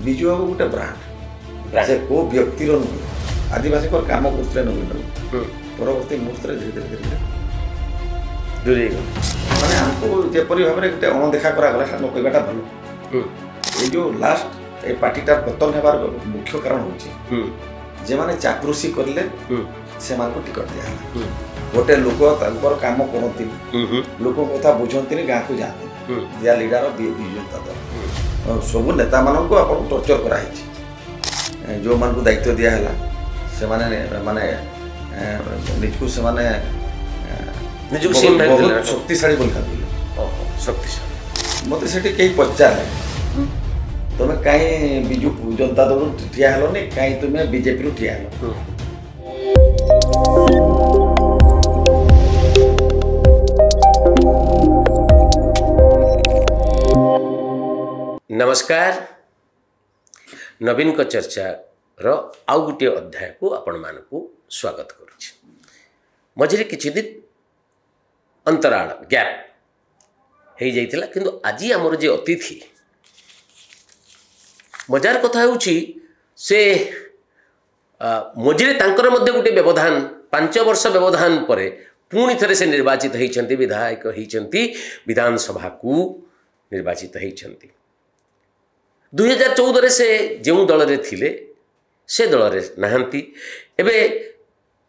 ବିଜୁ ବାବୁ ଗୋଟେ ବ୍ରାଣ୍ଡ ସେ କୋଉ ବ୍ୟକ୍ତିର ନୁହେଁ ଆଦିବାସୀଙ୍କ କାମ କରୁଥିଲେ ନବୀନ ପରବର୍ତ୍ତୀ ମୁହୂର୍ତ୍ତରେ ଧୀରେ ଧୀରେ ଧୀରେ ଦୂରେଇ ଗଲେ ମାନେ ଆମକୁ ଯେପରି ଭାବରେ ଗୋଟେ ଅଣଦେଖା କରାଗଲା ସେଟା ନ କହିବାଟା ଭଲ ଏଇ ଯୋଉ ଲାଷ୍ଟ ଏ ପାର୍ଟିଟାର ପତନ ହେବାର ମୁଖ୍ୟ କାରଣ ହେଉଛି ଯେମାନେ ଚାକୃଷି କରିଲେ ସେମାନଙ୍କୁ ଟିକଟ ଦିଆହେଲା ଗୋଟେ ଲୋକ ତାଙ୍କର କାମ କରନ୍ତିନି ଲୋକଙ୍କ କଥା ବୁଝନ୍ତିନି ଗାଁକୁ ଯାଆନ୍ତିନି ଦିଆ ଲିଡର ବିଜୁ ଜନତା ଦଳ ସବୁ ନେତାମାନଙ୍କୁ ଆପଣଙ୍କୁ ଟର୍ଚର କରାହେଇଛି ଯେଉଁମାନଙ୍କୁ ଦାୟିତ୍ୱ ଦିଆହେଲା ସେମାନେ ମାନେ ନିଜକୁ ସେମାନେ ଶକ୍ତିଶାଳୀ ବୋଲି ଭାବିଲେ ଶକ୍ତିଶାଳୀ ମୋତେ ସେଠି କେହି ପଚାରେ ତୁମେ କାହିଁ ବିଜୁ ଜନତା ଦଳରୁ ଠିଆ ହେଲନି କାହିଁ ତୁମେ ବିଜେପିରୁ ଠିଆ ହେଲ नमस्कार नवीन को चर्चा रो आउ गोटे अध्याय को आपण मानकु स्वागत करुछि मझे किछि दिन अंतराल गैप हो जाइतिला किंतु आज आमर जे अतिथि मजार कथा होछि से मझे तांकर मध्य गोटे व्यवधान 5 वर्ष व्यवधान पर पुणी थे से निर्वाचित होइछन्ति विधायक होइछन्ति विधानसभा को निर्वाचित होइछन्ति 2014 से जो दल रे थिले से दल रे नाहंती एबे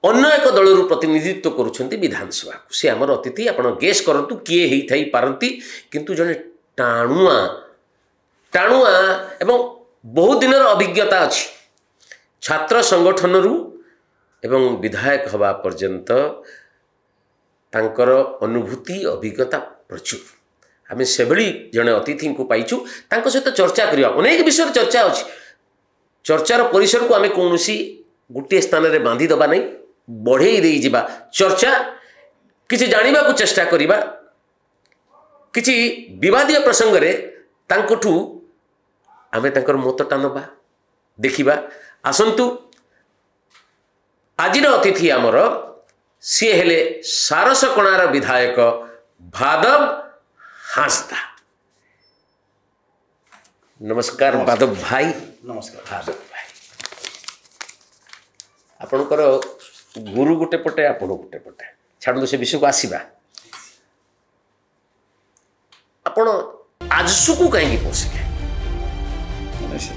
अन्य एक दल प्रतिनिधित्व करुछन्ति विधानसभा को से आमर अतिथि आपण गेस करंतु किए हेई थाई पारंती किंतु जने टाणुआ टाणुआ एवं बहुत दिन अभिज्ञता अछि छात्र संगठन रु एवं विधायक हवा पर्यंत तांकर अनुभूति अभिज्ञता प्रचुर आम से जड़े अतिथि को पाइचु सहित चर्चा करवा अनेक विषय चर्चा अच्छी चर्चार परिसर को आम कौन गोटे स्थान में बांधी दबा नहीं बढ़े दे जा चर्चा किसी जानवा को चेष्टा करवा किसी विवादीय प्रसंग रे तांकठू आम तांकर मतटा नबा देखिबा आसंतु आजिर अतिथि आमर सी हेले सारसकणार विधायक भादव हांसदा नमस्कार भादव भाई नमस्कार भादव भाई आपणकर गुरु गोटे पटे आपण गोटे पटे छाड़ू से विषय को आसवा आपण आजसु को कहीं पहुँचले से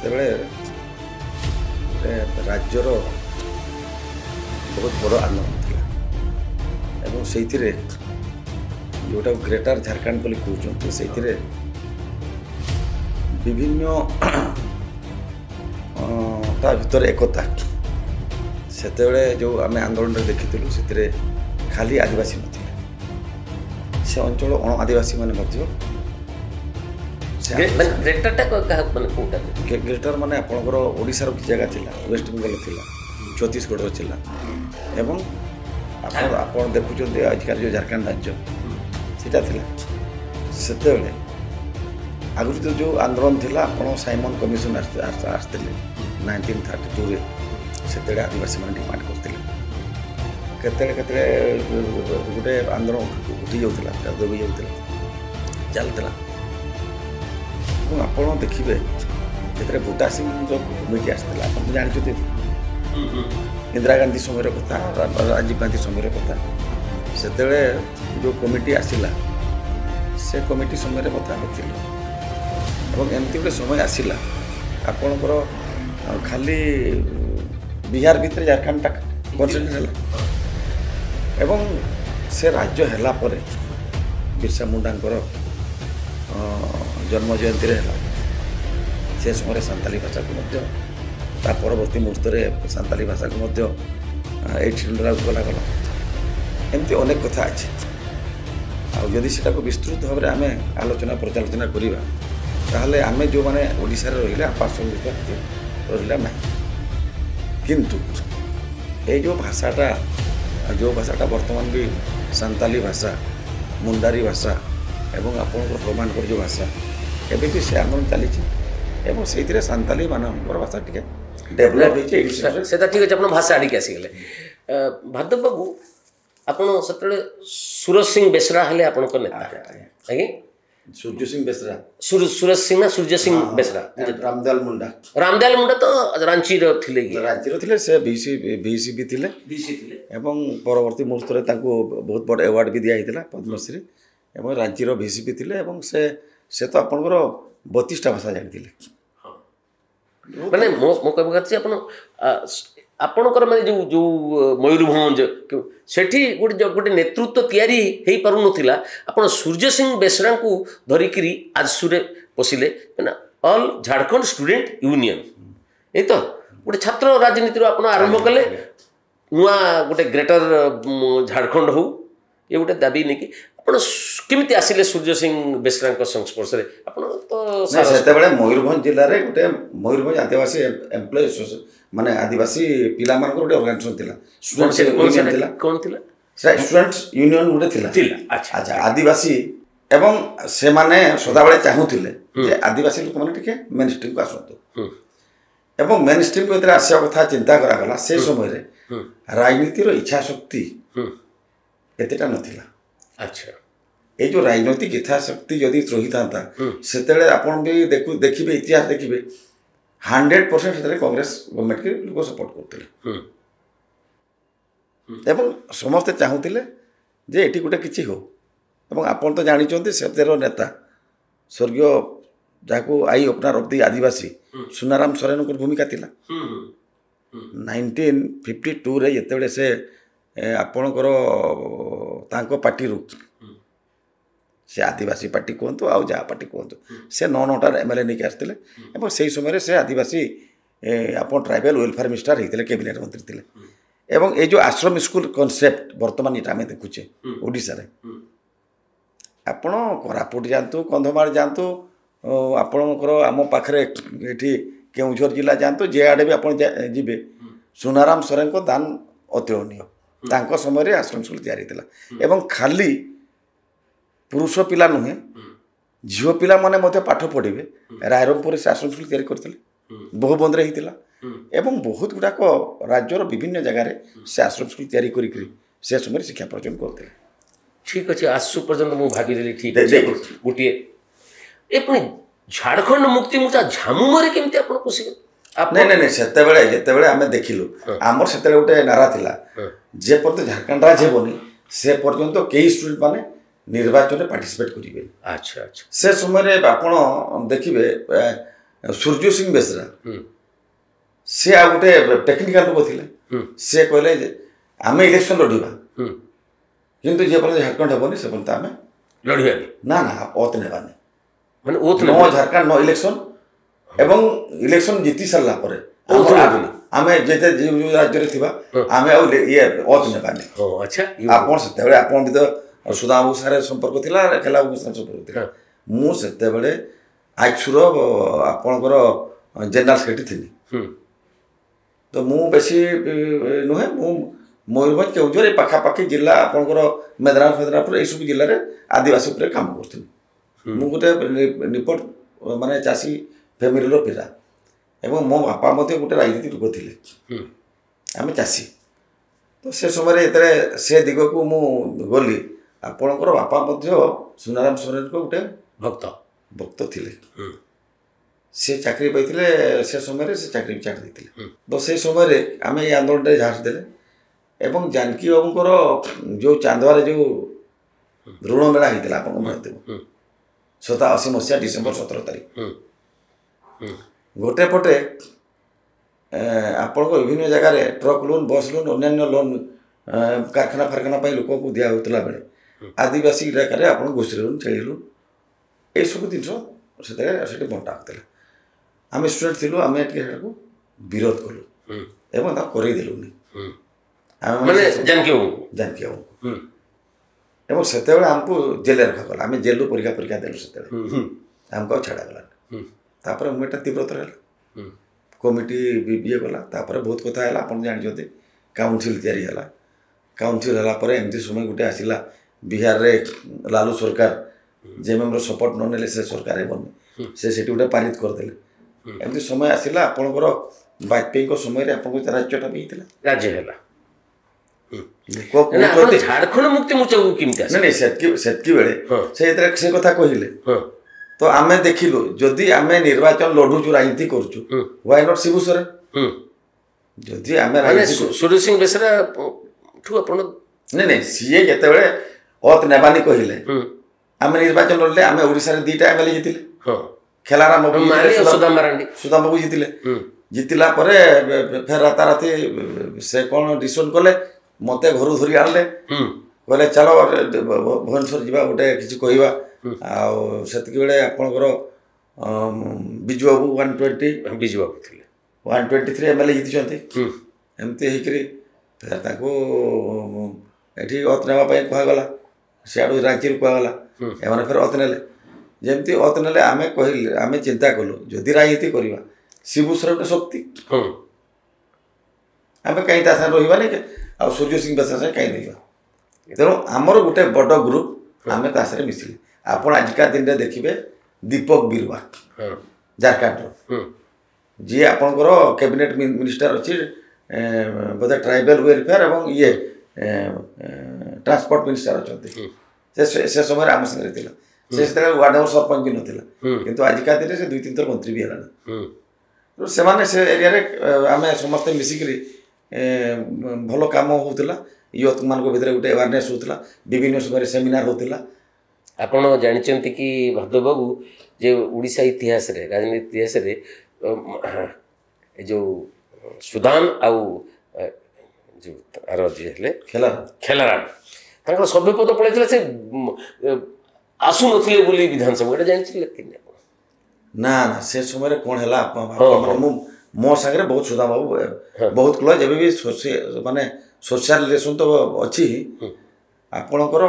राज्यर बहुत बड़ आंदोलन था एवं से जोटा ग्रेटर झारखंड बोली कहते से विभिन्न ता भीतर एकता से जो आम आंदोलन देखी से खाली आदिवासी नथिले से अंचल अण आदिवासी माने ग्रेटर माने आपणकर ओडिशार कि जगह थिला वेस्ट बेंगल थिला छत्तीसगढ़ थिला एवं आप देखुं आजकल जो झारखंड राज्य सीटा थिला सेते आगु जो आंदोलन थिला आपण साइमन कमिशन आसते 1932 से आदिवासी मैंने डिमांड करते केते गोटे आंदोलन उठी जाऊला दबी जाऊला चलता आप देखिए जो बुटा सिंह जो कमिटी आसला आप जानते इंदिरा गांधी समय कथा राजीव गांधी समय कथा से जो कमिटी आसला से कमिटी समय कथा एमती गोटे समय आसला आपणकर खाली बिहार भितर झारखंड कनसेंट्रेट एवं से राज्य है बिरसा मुंडांकर जन्म जयंती से समय सांताली भाषा को परवर्ती मुहूर्त में सांताली भाषा को गला एमती अनेक कथा अच्छे आदि से विस्तृत भाव में आम आलोचना पर्यालोचना करवा ताहले आम जो मैंने ओडिशा रे रहिला पार्श्विक रहिला ना किंतु ये जो भाषाटा वर्तमान भी सांताली भाषा मुंडारी भाषा एवं आपण प्रमाणकर जो भाषा एवं भी से आंदोलन चली से सांताली मानकर भाषा टी डेभलप होती ठीक अच्छे आप भाषा आड़े आसीगले भादव बाबू आप से सूरज सिंह बेसरा हेले आपण नेता आगे सूर्य सिंह बेसरा सूरज सिंह ना सूर्य सिंह बेसरा रामदयाल मुंडा तो रांची थिले राज्यर थे से VC भी थिले एवं परवर्ती मुहूर्त बहुत बड़ अवार्ड भी दिया पद्मश्री एवं राज्यर VC भी थिले एवं से तो आपंकर 32टा भाषा जानी माने मो कहबा कथि आपणकर माने जो जो मयूरभंज सेठी गोटे नेतृत्व तैयारी हेई पारु नथिला आपण सूर्य सिंह बेसरा को धरिकरी आजसुरे पसिले ना all Jharkhand student union A तो गोटे छात्र राजनीति रो आपण आरंभ कले नुआ गोटे ग्रेटर झारखंड हो ये गोटे दाबी नहीं कि आपण केमिति आसिले सूर्य सिंह बेसरा को संस्पर्श रे आपण तो सेतेबेले मयूरभंज जिल्ला रे गोटे मयूरभंज आदिवासी एम्प्लॉय माने आदिवासी पिला मान गोटे ऑर्गेनाइजेशन थिला स्टूडेंट्स यूनियन थिला कोन थिला स्टूडेंट्स यूनियन गोटे थिला अच्छा अच्छा आदिवासी एवं से माने सदाबेले चाहुथिले जे आदिवासी लोक माने टिके मेन स्ट्रीम को आसंतो एवं मेन स्ट्रीम को एतरा आसिया कथा चिंता करा गला से समय रे राजनीति रो इच्छा शक्ति एतेटा नथिला अच्छा ये जो राजनैतिक इच्छा शक्ति यदि रही था से आपन भी देखिए इतिहास देखिए 100% से कांग्रेस गवर्नमेंट के लोग सपोर्ट करते एवं समस्ते चाहूले जे एटी गोटे किसी हो एवं आपन तो जानते से नेता स्वर्गीय जहाँ आई ओपनर ऑफ दी आदिवासी सुनाराम सोरेन को भूमिका थिला 1952 रे जेतेबेले से आपणकर तांको पार्टी रू से आदिवासी पार्टी कहतु आउ जहाँ पार्टी कहतु से 9टा MLA नहीं आसते और से समय से आदिवासी आप ट्राइबल वेलफेयर मिनिस्टर होते कैबिनेट मंत्री थे एवं ये जो आश्रम स्कूल कॉन्सेप्ट बर्तमान ये आम देखुचे ओडिशा रे आपण कोरापुट जातु कंधमाल जातु आपणकर आम पाखे ये केउझर जिला जातु जे आड़े भी आप जी सुनाराम सोरेन को दान अतुलनीय तांको समय आश्रम स्कूल तैयारी एवं खाली पुरुष पिला नुहे झील पिला माने मध्य पाठ पढ़े रायरंगपुर से आश्रम स्कूल तैयारी करते बहुबंद होता एवं बहुत गुड़ाक राज्यर विभिन्न जगार से आश्रम स्कूल तैयारी करी से समय शिक्षा प्रदान करते ठीक अच्छे आसु पर्यंत मुझे भागी ठीक अच्छे गोटे ये पुणी झारखंड मुक्ति मोर्चा झामुमरे केमती आप पशिले नहीं नहीं नहीं जिते आम देखिलु आमर से गोटे नारा थिला जे पर्यंत झारखंड राज्य हेबनी से पर्यंत कई स्टूडेंट माने निर्वाचन में पार्टिसिपेट करेंगे अच्छा अच्छा से समय आप देखिए सूर्य सिंह बेसरा से आ गोटे टेक्निकल लोक थे से कहले आम इलेक्शन लड़वा किंतु जे पर्यंत झारखंड हेबनी से पर्यंत आम लड़वा ना ना ओत नेबानी माने ओत नो झारखंड नो इलेक्शन एवं इलेक्शन जीति सारा पर आम जेते जो राज्य थी आम ये ओत नेबानी अच्छा आपन से आपन भी तो सुदामबाबू सारे संपर्क थिला खेलाबाबू सारे संपर्क थिला मुझे आइक्सुर आपणकर जनरल सेक्रेटरी थी तो मु बेसी नुहे मु मयूरभंज केउझर पाखापाखि जिला आपणकर मेदनापुर फेदनापुर यह सब जिले में आदिवासी उपर काम करूँ मु गोटे निपट माने चाषी फैमिली पिला एवं मो बापा मत गोटे राजनीति लोक थे आम चाषी तो से समय से दिग को मु गली आपणकर बापा सुनाराम सोरेन को गोटे भक्त थे से चाकरी पाइले से समय से चाकरी छाड़ देते तो से समय आम ये आंदोलन झाँस देले एवं जानकी बाबूर जो चांदवार जो ऋण मेला होता आप 87 मसीहा डिसेम्बर 17 तारीख गोटे पटे आपण विभिन्न जगार ट्रक लोन बस लोन अन्य लोन कारखाना फारखाना लोक को दिया होता बेले आदिवासी इलाकार आप घोषी लोन छेली लोन ये सब जिन से बंटा होता आम स्टूडेंट थी आम को विरोध कलु एवं करदेलुनि जानकी बाबू एवं से आमको जेल रखागला आम जेलू परीक्षा परीक्षा देलु से आमको छाड़ागला तापर मुझे तीव्रतर है कमिटी बीए गला बहुत कथा है आप जानते काउनसिल या काउनसिल है एमती समय गोटे आसला बिहार रे लालू सरकार जेएमएम सपोर्ट न नेले से सरकार हेबनी से गोटे पारित करदे एमती समय आसला आपणकर वाजपेयी समय राज्यटा भी राज्य है ଝାଡ଼ଖଣ୍ଡ ମୁକ୍ତି ମୋର୍ଚ୍ଚାକୁ କେମିତି ନାଇଁ ନାଇଁ ସେତିକି ବେଳେ ସେ କଥା କହିଲେ ତ ଆମେ ଦେଖିଲୁ ଯଦି ଆମେ ନିର୍ବାଚନ ଲଢୁଛୁ ରାଜନୀତି କରୁଛୁ ହ୍ୱାଇ ନଟ୍ ଶିବୁ ସୋରେନ ଯଦି ଆମେ ସୁର ସିଂ ବେସରା ଠୁ ଆପଣ ନାଇଁ ନାଇଁ ସିଏ ଯେତେବେଳେ ଅତ ନେବାନି କହିଲେ ଆମେ ନିର୍ବାଚନ ଲଢ଼ିଲେ ଆମେ ଓଡ଼ିଶାରେ 2ଟା MLA ଜିତିଲେ ଖେଲାରାମ ସୁଦାମ ବାବୁ ଜିତିଲେ ଜିତିଲା ପରେ ଫେର ରାତାରାତି ସେ କ'ଣ ଡିସିସନ୍ କଲେ ମୋତେ ଘରୁ ଧରି ଆଣିଲେ କହିଲେ ଚାଲ ଭୁବନେଶ୍ୱର ଯିବା ଗୋଟେ କିଛି କହିବା ଆଉ ସେତିକି ବେଳେ ଆପଣଙ୍କର ବିଜୁ ବାବୁ 120 ବିଜୁ ବାବୁ ଥିଲେ 123 MLA ଜିତିଛନ୍ତି ଏମିତି ହେଇକରି ଫେର ତାଙ୍କୁ ଏଠି ଅତ ନେବା ପାଇଁ କୁହାଗଲା ସିଆଡ଼ୁ ରାଞ୍ଚିରୁ କୁହାଗଲା ଏମାନେ ଫେର ଅତ ନେଲେ ଯେମିତି ଅତ ନେଲେ ଆମେ କହିଲେ ଆମେ ଚିନ୍ତା କଲୁ ଯଦି ରାଜନୀତି କରିବା ଶିବୁ ସୋରେନ ଗୋଟେ ଶକ୍ତି ଆମେ କାହିଁ ତା ସାଙ୍ଗେ ରହିବାନି ଆଉ ସୂର୍ଯ୍ୟ ସିଂ ବେସରା ସାଙ୍ଗେ କାହିଁ ରହିବା ତେଣୁ ଆମର ଗୋଟେ ବଡ଼ ଗ୍ରୁପ୍ ଆମେ ତା ସାଙ୍ଗରେ ମିଶିଲେ ଆପଣ ଆଜିକା ଦିନରେ ଦେଖିବେ ଦୀପକ ବିରୁଆ ଝାଡ଼ଖଣ୍ଡର ଯିଏ ଆପଣଙ୍କର କ୍ୟାବିନେଟ୍ ମିନିଷ୍ଟର ଅଛି ବୋଧେ ଟ୍ରାଇବାଲ ୱେଲଫେୟାର ଏବଂ ଇଏ ଟ୍ରାନ୍ସପୋର୍ଟ ମିନିଷ୍ଟର ଅଛନ୍ତି ସେ ସମୟରେ ଆମ ସାଙ୍ଗରେ ଥିଲା ସେ ସେତେବେଳେ ୱାର୍ଡ ମେମ୍ବର ସରପଞ୍ଚ ବି ନଥିଲା କିନ୍ତୁ ଆଜିକା ଦିନରେ ସେ 2-3 ଥର ମନ୍ତ୍ରୀ ବି ହେଲାଣି ସେମାନେ ସେ ଏରିଆରେ ଆମେ ସମସ୍ତେ ମିଶିକିରି ଭଲ କାମ ହେଉଥିଲା ୟୁଥମାନଙ୍କ ଭିତରେ ଗୋଟେ ଆୱାରନେସ୍ ହେଉଥିଲା ବିଭିନ୍ନ ସମୟରେ ସେମିନାର ହେଉଥିଲା ଆପଣ ଜାଣିଛନ୍ତି କି ଭାର୍ଗବ ବାବୁ ଯେ ଓଡ଼ିଶା ଇତିହାସରେ ରାଜନୀତି ଇତିହାସରେ ଏ ଯେଉଁ ସୁଦାନ ଆଉ ଯେଉଁ ତାର ଯିଏ ହେଲେ ଖେଲାରାମ ତାଙ୍କର ସଭ୍ୟପଦ ପଳେଇଥିଲା ସେ ଆସୁନଥିଲେ ବୋଲି ବିଧାନସଭା ଏଇଟା ଜାଣିଥିଲେ କି ନା ନା ସେ ସମୟରେ କ'ଣ ହେଲା ମୁଁ ମୋ ସାଙ୍ଗରେ ବହୁତ ସୁଦାମ ବାବୁ ବହୁତ କ୍ଲୋଜ୍ ଏବେ ବି ମାନେ ସୋସିଆଲ ରିଲେସନ୍ ତ ଅଛି ଆପଣଙ୍କର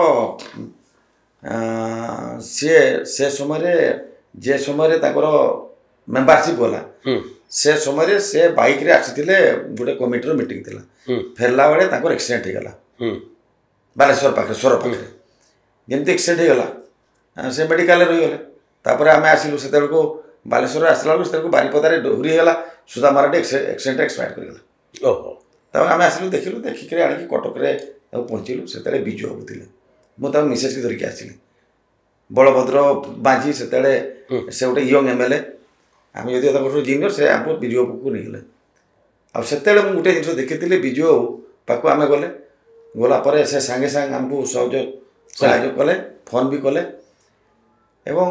ସିଏ ସେ ସମୟରେ ଯେ ସମୟରେ ତାଙ୍କର ମେମ୍ବରସିପ୍ ଗଲା ସେ ସମୟରେ ସେ ବାଇକ୍ରେ ଆସିଥିଲେ ଗୋଟେ କମିଟିର ମିଟିଂ ଥିଲା ଫେରିଲା ବେଳେ ତାଙ୍କର ଆକ୍ସିଡେଣ୍ଟ ହେଇଗଲା ବାଲେଶ୍ୱର ପାଖରେ ସ୍ୱର ପାଖରେ ଯେମିତି ଆକ୍ସିଡେଣ୍ଟ ହେଇଗଲା ସେ ମେଡ଼ିକାଲରେ ରହିଗଲେ ତାପରେ ଆମେ ଆସିଲୁ ସେତେବେଳକୁ ବାଲେଶ୍ୱରରେ ଆସିଲା ବେଳକୁ ସେତେବେଳକୁ ବାରିପଦାରେ ଡୋହରି ହେଇଗଲା ସୁଧା ମାରାଣ୍ଡି ଆକ୍ସିଡେଣ୍ଟ ଏକ୍ସପାୟାର କରିଗଲା ତାପରେ ଆମେ ଆସିଲୁ ଦେଖିଲୁ ଦେଖିକରି ଆଣିକି କଟକରେ ତାକୁ ପହଞ୍ଚିଲୁ ସେତେବେଳେ ବିଜୁ ବାବୁ ଥିଲେ ମୁଁ ତାକୁ ମିସେସ୍କି ଧରିକି ଆସିଲି ବଳଭଦ୍ର ବାଜି ସେତେବେଳେ ସେ ଗୋଟେ ୟଙ୍ଗ MLA ଆମେ ଯଦି ତାଙ୍କଠୁ ଜିନିୟର ସେ ଆମକୁ ବିଜୁ ବାବୁକୁ ନେଇଗଲେ ଆଉ ସେତେବେଳେ ମୁଁ ଗୋଟେ ଜିନିଷ ଦେଖିଥିଲି ବିଜୁ ବାବୁ ପାଖକୁ ଆମେ ଗଲା ପରେ ସେ ସାଙ୍ଗେ ସାଙ୍ଗେ ଆମକୁ ସାହାଯ୍ୟ କଲେ ଫୋନ୍ ବି କଲେ ଏବଂ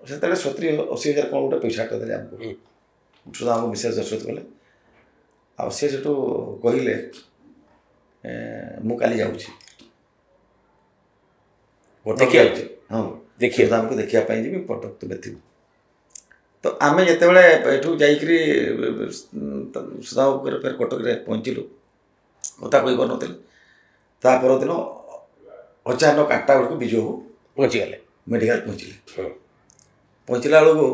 ସେତେବେଳେ 70-80 ହଜାର କ'ଣ ଗୋଟେ ପଇସାଟା ଦେଲେ ଆମକୁ ସୁଧା ଆମକୁ ବିଶେଷ ଦର୍ଶିତ କଲେ ଆଉ ସେ ସେଠୁ କହିଲେ ମୁଁ କାଲି ଯାଉଛି ଦେଖିବା ଆମକୁ ଦେଖିବା ପାଇଁ ଯିବି କଟକ ତୁମେ ଥିବୁ ତ ଆମେ ଯେତେବେଳେ ଏଠୁ ଯାଇକରି ସୁଧା ଫେର କଟକରେ ପହଞ୍ଚିଲୁ କଥା କହିପାରୁନଥିଲେ ତା ପରଦିନ ଅଚାନକ 8ଟା ବେଳକୁ ବିଜୁ ବାବୁ ପହଞ୍ଚିଗଲେ ମେଡ଼ିକାଲ ପହଞ୍ଚିଲା ବେଳକୁ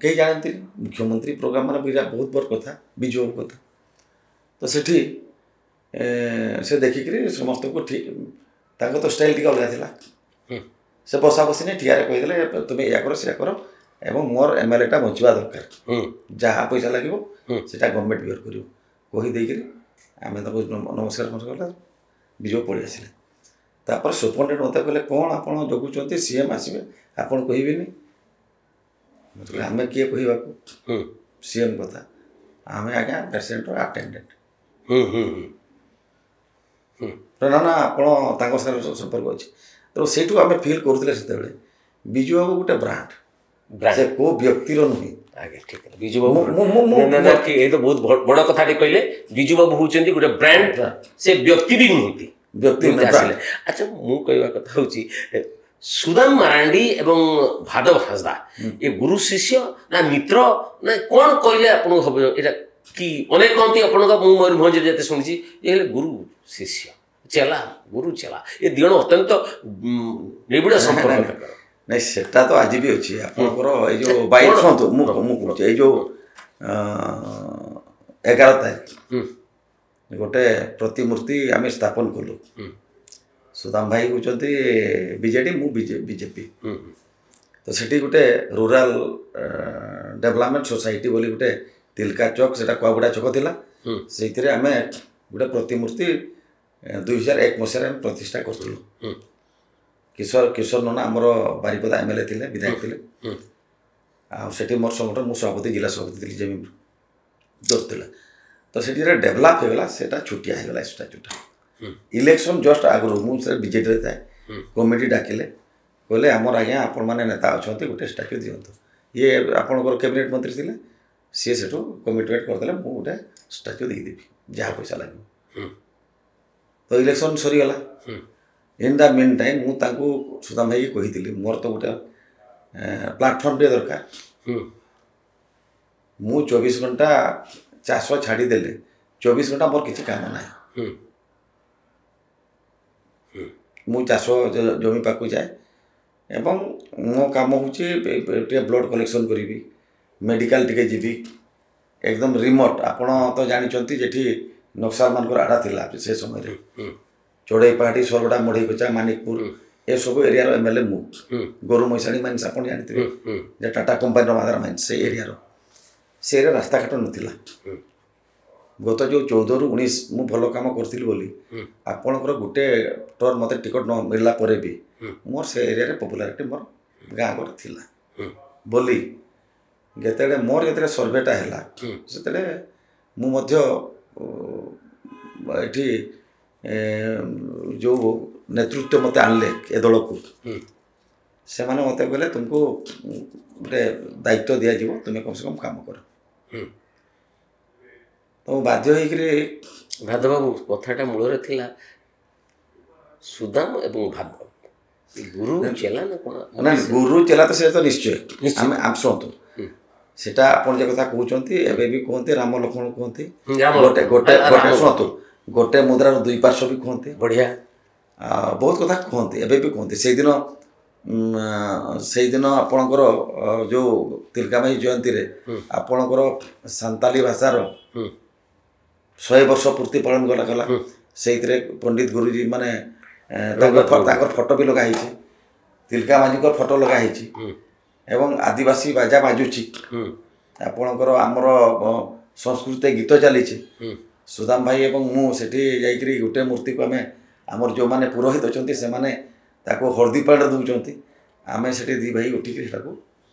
କେହି ଜାଣନ୍ତିନି ମୁଖ୍ୟମନ୍ତ୍ରୀ ପ୍ରୋଗ୍ରାମ ମାନେ ବହୁତ ବଡ଼ କଥା ବିଜୁ ବାବୁ କଥା ତ ସେଠି ସେ ଦେଖିକରି ସମସ୍ତଙ୍କୁ ଠିକ୍ ତାଙ୍କ ତ ଷ୍ଟାଇଲ୍ ଟିକେ ଅଲଗା ଥିଲା ସେ ବସା ବସି ନେଇ ଠିଆରେ କହିଦେଲେ ତୁମେ ଏଇଆ କର ସେଇଆ କର ଏବଂ ମୋର MLAଟା ବଞ୍ଚିବା ଦରକାର ଯାହା ପଇସା ଲାଗିବ ସେଇଟା ଗଭର୍ଣ୍ଣମେଣ୍ଟ ବିୟର କରିବ କହିଦେଇକରି ଆମେ ତାକୁ ନମସ୍କାର କଲା ବିଜୁ ପଳେଇ ଆସିଲେ ତାପରେ ସୁପରିଟେଣ୍ଡେଣ୍ଟ ମୋତେ କହିଲେ କ'ଣ ଆପଣ ଜଗୁଛନ୍ତି CM ଆସିବେ ଆପଣ କହିବେନି ଆମେ କିଏ କହିବାକୁ CM କଥା ଆମେ ଆଜ୍ଞା ପ୍ରେସିଡେଣ୍ଟର ଆଟେଣ୍ଡେଣ୍ଟ ନା ନା ଆପଣ ତାଙ୍କ ସାଙ୍ଗରେ ସମ୍ପର୍କ ଅଛି ତେଣୁ ସେଇଠୁ ଆମେ ଫିଲ୍ କରୁଥିଲେ ସେତେବେଳେ ବିଜୁ ବାବୁ ଗୋଟେ ବ୍ରାଣ୍ଡ ସେ କେଉଁ ବ୍ୟକ୍ତିର ନୁହେଁ ଆଜ୍ଞା ଠିକ୍ ଅଛି ବିଜୁ ବାବୁ ଏ ତ ବହୁତ ବଡ଼ କଥାଟି କହିଲେ ବିଜୁ ବାବୁ ହେଉଛନ୍ତି ଗୋଟେ ବ୍ରାଣ୍ଡ ସେ ବ୍ୟକ୍ତି ବି ନୁହନ୍ତି ବ୍ୟକ୍ତି ଆସିଲେ ଆଚ୍ଛା ମୁଁ କହିବା କଥା ହେଉଛି ସୁଦାମ ମାରାଣ୍ଡି ଏବଂ ଭାଦବ ହାଁସଦା ଏ ଗୁରୁ ଶିଷ୍ୟ ନା ମିତ୍ର ନା କ'ଣ କହିଲେ ଆପଣଙ୍କୁ ହେବ ଏଇଟା କି ଅନେକ କହନ୍ତି ଆପଣଙ୍କ ମୁଁ ମୟୂରଭଞ୍ଜରେ ଯେତେ ଶୁଣିଛି ଏ ହେଲେ ଗୁରୁ ଶିଷ୍ୟ ଚେଲା ଗୁରୁ ଚେଲା ଏ ଦୁଇ ଜଣ ଅତ୍ୟନ୍ତ ନିବିଡ଼ ସମ୍ପର୍କ ନାଇଁ ସେଟା ତ ଆଜି ବି ଅଛି ଆପଣଙ୍କର ଏଇ ଯେଉଁ ବାଇ ଶୁଣନ୍ତୁ ମୁଁ କହୁଛି ଏଇ ଯେଉଁ 11 ତାରିଖ ଗୋଟେ ପ୍ରତିମୂର୍ତ୍ତି ଆମେ ସ୍ଥାପନ କଲୁ ସୁଦାମ ଭାଇ ହେଉଛନ୍ତି BJD ମୁଁ BJP ତ ସେଠି ଗୋଟେ ରୁରାଲ ଡେଭଲପମେଣ୍ଟ ସୋସାଇଟି ବୋଲି ଗୋଟେ ତିଲକା ଚକ ସେଟା କୁଆବୁଡ଼ା ଛକ ଥିଲା ସେଇଥିରେ ଆମେ ଗୋଟେ ପ୍ରତିମୂର୍ତ୍ତି 2001 ମସିହାରେ ଆମେ ପ୍ରତିଷ୍ଠା କରିଥିଲୁ। କିଶୋର ନନା ଆମର ବାରିପଦା MLA ଥିଲେ, ବିଧାୟକ ଥିଲେ। ଆଉ ସେଠି ମୋର ସଂଗଠନ ମୁଁ ସଭାପତି, ଜିଲ୍ଲା ସଭାପତି ଥିଲି, ଯେମି ଜୋର ଥିଲା। ତ ସେଠି ଡେଭଲପ୍ ହେଇଗଲା, ସେଟା ଛୋଟିଆ ହେଇଗଲା ଷ୍ଟାଚ୍ୟୁଟା। ଇଲେକ୍ସନ୍ ଜଷ୍ଟ ଆଗରୁ ମୁଁ ସେ ବିଜେଡ଼ିରେ ଥାଏ, କମିଟି ଡାକିଲେ, କହିଲେ ଆମର ଆଜ୍ଞା ଆପଣମାନେ ନେତା ଅଛନ୍ତି, ଗୋଟେ ଷ୍ଟାଚ୍ୟୁ ଦିଅନ୍ତୁ। ଇଏ ଆପଣଙ୍କର କ୍ୟାବିନେଟ୍ ମନ୍ତ୍ରୀ ଥିଲେ, ସିଏ ସେଠୁ କମିଟମେଣ୍ଟ କରିଦେଲେ ମୁଁ ଗୋଟେ ଷ୍ଟାଚ୍ୟୁ ଦେଇଦେବି ଯାହା ପଇସା ଲାଗିବ। ତ ଇଲେକ୍ସନ୍ ସରିଗଲା। ଇନ୍ ଦ ମିନ୍ ଟାଇମ୍ ମୁଁ ତାଙ୍କୁ ସୁଦାମ ଭାଇକି କହିଥିଲି ମୋର ତ ଗୋଟେ ପ୍ଲାଟଫର୍ମଟିଏ ଦରକାର। ମୁଁ 24 ଘଣ୍ଟା ଚାଷ ଛାଡ଼ିଦେଲେ 24 ଘଣ୍ଟା ମୋର କିଛି କାମ ନାହିଁ। ମୁଁ ଚାଷ ଜମି ପାଖକୁ ଯାଏ ଏବଂ ମୋ କାମ ହେଉଛି ଟିକେ ବ୍ଲଡ଼ କଲେକ୍ସନ୍ କରିବି, ମେଡ଼ିକାଲ ଟିକେ ଯିବି, ଏକଦମ ରିମୋଟ୍। ଆପଣ ତ ଜାଣିଛନ୍ତି ଯେଠି ନକ୍ସଲମାନଙ୍କର ଆଡ଼ା ଥିଲା ସେ ସମୟରେ, ଚଢ଼େଇ ପାହାଡ଼ି, ସୋରଗଡ଼ା, ମଢ଼େଇକଚା, ମାନିକପୁର ଏସବୁ ଏରିଆର MLA ମୁଁ। ଗୋରୁ ମଇଁଷାଣୀ ମାଇନ୍ସ ଆପଣ ଜାଣିଥିବେ, ଯେ ଟାଟା କମ୍ପାନୀର ମାଦାର ମାଇନ୍ସ, ସେଇ ଏରିଆର। ସେ ଏରିଆ ରାସ୍ତାଘାଟ ନଥିଲା। ଗତ ଯେଉଁ 14ରୁ 19 ମୁଁ ଭଲ କାମ କରିଥିଲି ବୋଲି ଆପଣଙ୍କର ଗୋଟେ ଟର୍ମ ମୋତେ ଟିକଟ ନ ମିଳିଲା ପରେ ବି ମୋର ସେ ଏରିଆରେ ପପୁଲାରିଟି ମୋର ଗାଁ ଗୋଟେ ଥିଲା ବୋଲି ଯେତେବେଳେ ସର୍ଭେଟା ହେଲା ସେତେବେଳେ ମୁଁ ମଧ୍ୟ ଏଠି ଯେଉଁ ନେତୃତ୍ୱ ମୋତେ ଆଣିଲେ ଏ ଦଳକୁ, ସେମାନେ ମୋତେ କହିଲେ ତୁମକୁ ଗୋଟେ ଦାୟିତ୍ୱ ଦିଆଯିବ, ତୁମେ କମ୍ ସେ କମ୍ କାମ କର। ତ ମୁଁ ବାଧ୍ୟ ହେଇକରି ଭାଦବାବୁ କଥାଟା ମୂଳରେ ଥିଲା ସୁଦାମ ଏବଂ ଭାଦ ଗୁରୁ ଚେଲା ନା କ'ଣ? ନା ଗୁରୁ ଚେଲା ତ ସେ ତ ନିଶ୍ଚୟ ଆମେ ଶୁଣନ୍ତୁ, ସେଟା ଆପଣ ଯେ କଥା କହୁଛନ୍ତି ଏବେ ବି କୁହନ୍ତି, ରାମ ଲକ୍ଷ୍ମଣ କୁହନ୍ତି, ଗୋଟେ ଶୁଣନ୍ତୁ ଗୋଟେ ମୁଦ୍ରାର ଦୁଇ ପାର୍ଶ୍ୱ ବି କୁହନ୍ତି, ବଢ଼ିଆ ବହୁତ କଥା କୁହନ୍ତି, ଏବେ ବି କୁହନ୍ତି। ସେଇଦିନ ଆପଣଙ୍କର ଯେଉଁ ତିଲକାମାଇ ଜୟନ୍ତୀରେ ଆପଣଙ୍କର ସାନ୍ତାଲି ଭାଷାର 100 ବର୍ଷ ପୂର୍ତ୍ତି ପାଳନ କରାଗଲା। ସେଇଥିରେ ପଣ୍ଡିତ ଗୁରୁଜୀ ମାନେ ତାଙ୍କର ଫଟୋ ବି ଲଗା ହେଇଛି, ତିଲକା ମାଝୀଙ୍କର ଫଟୋ ଲଗା ହେଇଛି ଏବଂ ଆଦିବାସୀ ବାଜା ବାଜୁଛି। ଆପଣଙ୍କର ଆମର ସଂସ୍କୃତି ଗୀତ ଚାଲିଛି। ସୁଦାମ ଭାଇ ଏବଂ ମୁଁ ସେଠି ଯାଇକରି ଗୋଟେ ମୂର୍ତ୍ତିକୁ ଆମେ ଆମର ଯେଉଁମାନେ ପୁରୋହିତ ଅଛନ୍ତି ସେମାନେ ତାକୁ ହଳଦୀ ପାଣିରେ ଦେଉଛନ୍ତି, ଆମେ ସେଠି ଦୁଇ ଭାଇ ଉଠିକି ସେଟାକୁ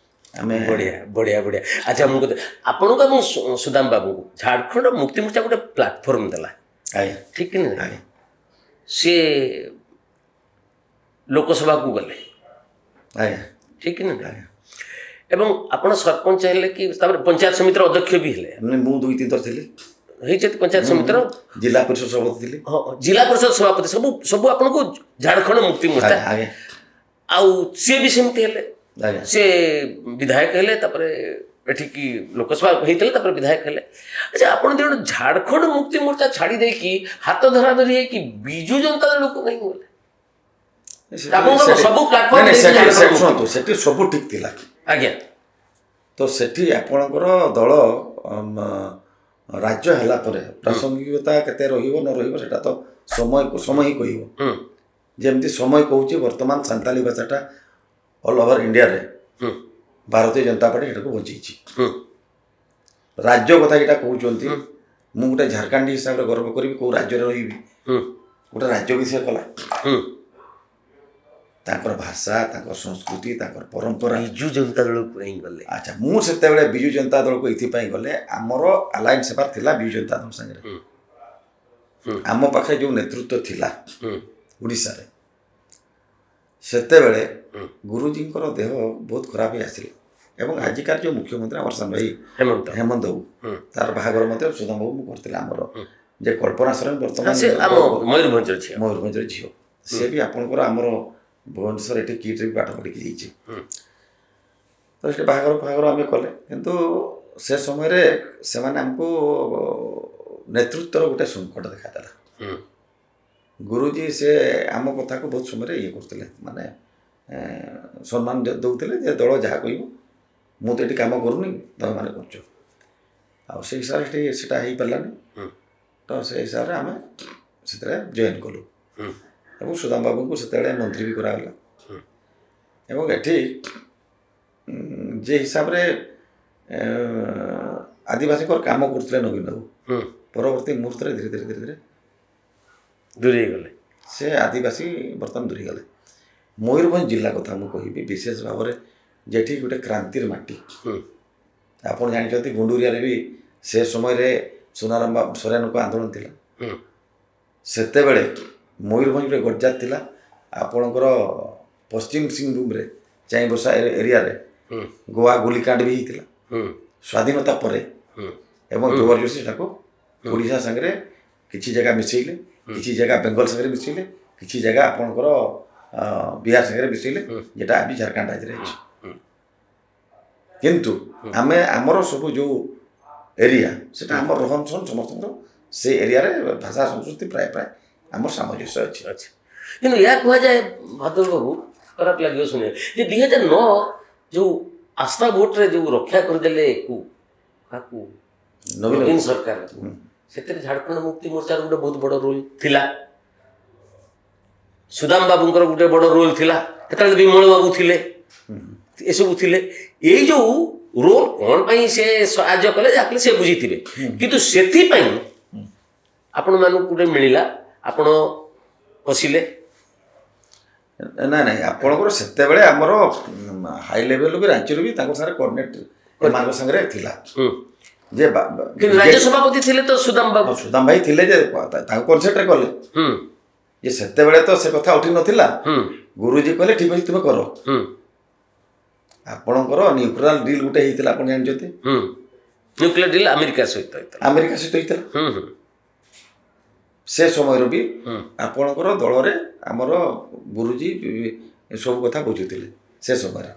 ଆମେ ବଢ଼ିଆ ବଢ଼ିଆ ବଢ଼ିଆ। ଆଚ୍ଛା ମୁଁ କଥା ଆପଣଙ୍କୁ ଏବଂ ସୁଦାମ ବାବୁଙ୍କୁ ଝାଡ଼ଖଣ୍ଡ ମୁକ୍ତି ମୋର୍ଚ୍ଚା ଗୋଟେ ପ୍ଲାଟଫର୍ମ ଦେଲା, ଆଜ୍ଞା ଠିକ୍ କି ନା? ଆଜ୍ଞା ସିଏ ଲୋକସଭାକୁ ଗଲେ, ଆଜ୍ଞା ଠିକ୍ କି ନା? ଆଜ୍ଞା ଏବଂ ଆପଣ ସରପଞ୍ଚ ହେଲେ କି ତାପରେ ପଞ୍ଚାୟତ ସମିତିର ଅଧ୍ୟକ୍ଷ ବି ହେଲେ? ମୁଁ 2-3 ଥର ଥିଲି। ହେଇଛନ୍ତି ପଞ୍ଚାୟତ ସମିତିର ଜିଲ୍ଲା ପରିଷଦ ସଭାପତି ଥିଲି। ହଁ, ଜିଲ୍ଲା ପରିଷଦ ସଭାପତି, ସବୁ ଆପଣଙ୍କୁ ଝାଡ଼ଖଣ୍ଡ ମୁକ୍ତି ମୋର୍ଚ୍ଚା। ଆଜ୍ଞା ଆଉ ସିଏ ବି ସେମିତି ହେଲେ, ଆଜ୍ଞା ସେ ବିଧାୟକ ହେଲେ, ତାପରେ ଏଠିକି ଲୋକସଭା ହେଇଥିଲେ, ତାପରେ ବିଧାୟକ ହେଲେ। ଆଚ୍ଛା ଆପଣ ଜଣେ ଝାଡ଼ଖଣ୍ଡ ମୁକ୍ତି ମୋର୍ଚ୍ଚା ଛାଡ଼ି ଦେଇକି ହାତ ଧରାଧରି ହେଇକି ବିଜୁ ଜନତା ଦଳକୁ କାହିଁକି ଗଲେ? ଆପଣଙ୍କର ସବୁ ପ୍ଲାଟଫର୍ମ ଶୁଣନ୍ତୁ ସେଠି ସବୁ ଠିକ୍ ଥିଲା। ଆଜ୍ଞା। ତ ସେଠି ଆପଣଙ୍କର ଦଳ ରାଜ୍ୟ ହେଲା ପରେ ପ୍ରାସଙ୍ଗିକତା କେତେ ରହିବ ନ ରହିବ ସେଟା ତ ସମୟ ହିଁ କହିବ। ଯେମିତି ସମୟ କହୁଛି ବର୍ତ୍ତମାନ ସାନ୍ତାଲି ଭାଷାଟା ଅଲ୍ ଓଭର ଇଣ୍ଡିଆରେ ଭାରତୀୟ ଜନତା ପାର୍ଟି ଏଟାକୁ ବଞ୍ଚେଇଛି। ରାଜ୍ୟ କଥା ଏଇଟା କହୁଛନ୍ତି, ମୁଁ ଗୋଟେ ଝାଡ଼ଖଣ୍ଡୀ ହିସାବରେ ଗର୍ବ କରିବି, କେଉଁ ରାଜ୍ୟରେ ରହିବି, ଗୋଟେ ରାଜ୍ୟ ବି ସେ କଲା। ତାଙ୍କର ଭାଷା, ତାଙ୍କର ସଂସ୍କୃତି, ତାଙ୍କର ପରମ୍ପରା। ବିଜୁ ଜନତା ଦଳକୁ କାହିଁ ଗଲେ? ଆଚ୍ଛା ମୁଁ ସେତେବେଳେ ବିଜୁ ଜନତା ଦଳକୁ ଏଥିପାଇଁ ଗଲେ, ଆମର ଆଲାଏନ୍ସ ହେବାର ଥିଲା ବିଜୁ ଜନତା ଦଳ ସାଙ୍ଗରେ। ଆମ ପାଖରେ ଯେଉଁ ନେତୃତ୍ୱ ଥିଲା ଓଡ଼ିଶାରେ ସେତେବେଳେ ଗୁରୁଜୀଙ୍କର ଦେହ ବହୁତ ଖରାପ ହେଇ ଆସିଲା ଏବଂ ଆଜିକାର ଯେଉଁ ମୁଖ୍ୟମନ୍ତ୍ରୀ ଆମର ସାନ ଭାଇ ହେମନ୍ତ ବାବୁ, ତାର ବାହାଘର ମଧ୍ୟ ସୁଦାମ ବାବୁ ମୁଁ କରିଥିଲି। ଆମର ଯେ କଳ୍ପନା ସରନ୍ ବର୍ତ୍ତମାନ ମୟୂରଭଞ୍ଜର ଝିଅ, ସେ ବି ଆପଣଙ୍କର ଆମର ଭୁବନେଶ୍ୱର ଏଠି କିଟ୍ରେ ବି ପାଠ ପଢ଼ିକି ଯାଇଛି। ତ ସେଠି ବାହାଘର ଆମେ କଲେ, କିନ୍ତୁ ସେ ସମୟରେ ସେମାନେ ଆମକୁ ନେତୃତ୍ୱର ଗୋଟେ ସଙ୍କଟ ଦେଖାଦେଲା। ଗୁରୁଜୀ ସେ ଆମ କଥାକୁ ବହୁତ ସମୟରେ ଇଏ କରୁଥିଲେ, ମାନେ ସମ୍ମାନ ଦେଉଥିଲେ ଯେ ଦଳ ଯାହା କହିବ, ମୁଁ ତ ଏଠି କାମ କରୁନି, ତୁମେମାନେ କରୁଛ। ଆଉ ସେଇ ହିସାବରେ ସେଟା ହେଇପାରିଲାନି। ତ ସେଇ ହିସାବରେ ଆମେ ସେଥିରେ ଜଏନ୍ କଲୁ ଏବଂ ସୁଦାମ ବାବୁଙ୍କୁ ସେତେବେଳେ ମନ୍ତ୍ରୀ ବି କରାଗଲା। ଏବଂ ଏଠି ଯେ ହିସାବରେ ଆଦିବାସୀଙ୍କର କାମ କରୁଥିଲେ ନବୀନ ବାବୁ, ପରବର୍ତ୍ତୀ ମୁହୂର୍ତ୍ତରେ ଧୀରେ ଧୀରେ ଧୀରେ ଧୀରେ ଦୂରେଇ ଗଲେ। ସେ ଆଦିବାସୀ ବର୍ତ୍ତମାନ ଦୂରେଇ ଗଲେ। ମୟୂରଭଞ୍ଜ ଜିଲ୍ଲା କଥା ମୁଁ କହିବି ବିଶେଷ ଭାବରେ ଯେଠି ଗୋଟେ କ୍ରାନ୍ତିର ମାଟି। ଆପଣ ଜାଣିଛନ୍ତି ଗୁଣ୍ଡୁରିଆରେ ବି ସେ ସମୟରେ ସୁନାରାମ ସୋରେନଙ୍କ ଆନ୍ଦୋଳନ ଥିଲା। ସେତେବେଳେ ମୟୂରଭଞ୍ଜରେ ଗଡ଼ଜାତ ଥିଲା। ଆପଣଙ୍କର ପଶ୍ଚିମ ସିଂଭୂମରେ ଚାଇବସା ଏରିଆରେ ଗୋଆ ଗୁଲିକାଣ୍ଡ ବି ହେଇଥିଲା ସ୍ୱାଧୀନତା ପରେ। ଏବଂ ଜବରଦସ୍ତି ସେଟାକୁ ଓଡ଼ିଶା ସାଙ୍ଗରେ କିଛି ଜାଗା ମିଶାଇଲେ, କିଛି ଜାଗା ବେଙ୍ଗଲ ସାଙ୍ଗରେ ମିଶାଇଲେ, କିଛି ଜାଗା ଆପଣଙ୍କର ବିହାର ସାଙ୍ଗରେ ମିଶାଇଲେ, যেটা ଆଜି ଝାଡ଼ଖଣ୍ଡ ରାଜ୍ୟରେ ଅଛି। କିନ୍ତୁ ଆମେ ଆମର ସବୁ ଯେଉଁ ଏରିଆ ସେଟା ଆମର ରହନ ସହନ ସମସ୍ତଙ୍କର ସେ ଏରିଆରେ ଭାଷା ସଂସ୍କୃତି ପ୍ରାୟ ପ୍ରାୟ ଆମର ସାମଞ୍ଜସ୍ୟ ଅଛି। ଆଚ୍ଛା, କିନ୍ତୁ ଏହା କୁହାଯାଏ ଭାଦୁର ବାବୁ, ଖରାପ ଲାଗିବ ଶୁଣିବା, ଯେ 2009 ଯେଉଁ ଆସ୍ଥା ଭୋଟରେ ଯେଉଁ ରକ୍ଷା କରିଦେଲେ କାହାକୁ ନବୀନ ସରକାର, ସେଥିରେ ଝାଡ଼ଖଣ୍ଡ ମୁକ୍ତି ମୋର୍ଚ୍ଚାର ଗୋଟେ ବହୁତ ବଡ଼ ରୋଲ ଥିଲା। ସୁଦାମ ବାବୁଙ୍କର ଗୋଟେ ବଡ଼ ରୋଲ ଥିଲା। ସେତେବେଳେ ବିମଳ ବାବୁ ଥିଲେ, ଏସବୁ ଥିଲେ। ଏଇ ଯେଉଁ ରୋଲ କ'ଣ ପାଇଁ ସେ ସାହାଯ୍ୟ କଲେ ଯାହାକଲେ ସେ ବୁଝିଥିବେ, କିନ୍ତୁ ସେଥିପାଇଁ ଆପଣମାନଙ୍କୁ ଗୋଟେ ମିଳିଲା, ଆପଣ ବସିଲେ। ନାଇଁ ନାଇଁ, ଆପଣଙ୍କର ସେତେବେଳେ ଆମର ହାଇ ଲେଭେଲ ବି ରାଜ୍ୟରୁ ବି ତାଙ୍କ ସାଙ୍ଗରେ କୋଅର୍ଡିନେଟ୍ ଏମାନଙ୍କ ସାଙ୍ଗରେ ଥିଲା ଯେ କିନ୍ତୁ ରାଜ୍ୟ ସଭାପତି ଥିଲେ ତ ସୁଦାମ ବାବୁ। ସୁଦାମ ଭାଇ ଥିଲେ ଯେ ତାଙ୍କୁ କନସେପ୍ଟରେ କଲେ ଯେ ସେତେବେଳେ ତ ସେ କଥା ଉଠି ନଥିଲା। ଗୁରୁଜୀ କହିଲେ ଠିକ୍ ଅଛି ତୁମେ କର। ଆପଣଙ୍କର ନ୍ୟୁଟ୍ରାଲ ଡିଲ୍ ଗୋଟେ ହେଇଥିଲା, ଆପଣ ଜାଣିଛନ୍ତି। ନ୍ୟୁକ୍ଲିୟର ଡିଲ୍ ଆମେରିକା ସହିତ ହେଇଥିଲା। ସେ ସମୟରେ ବି ଆପଣଙ୍କର ଦଳରେ ଆମର ଗୁରୁଜୀ ସବୁ କଥା ବୁଝୁଥିଲେ ସେ ସମୟରେ।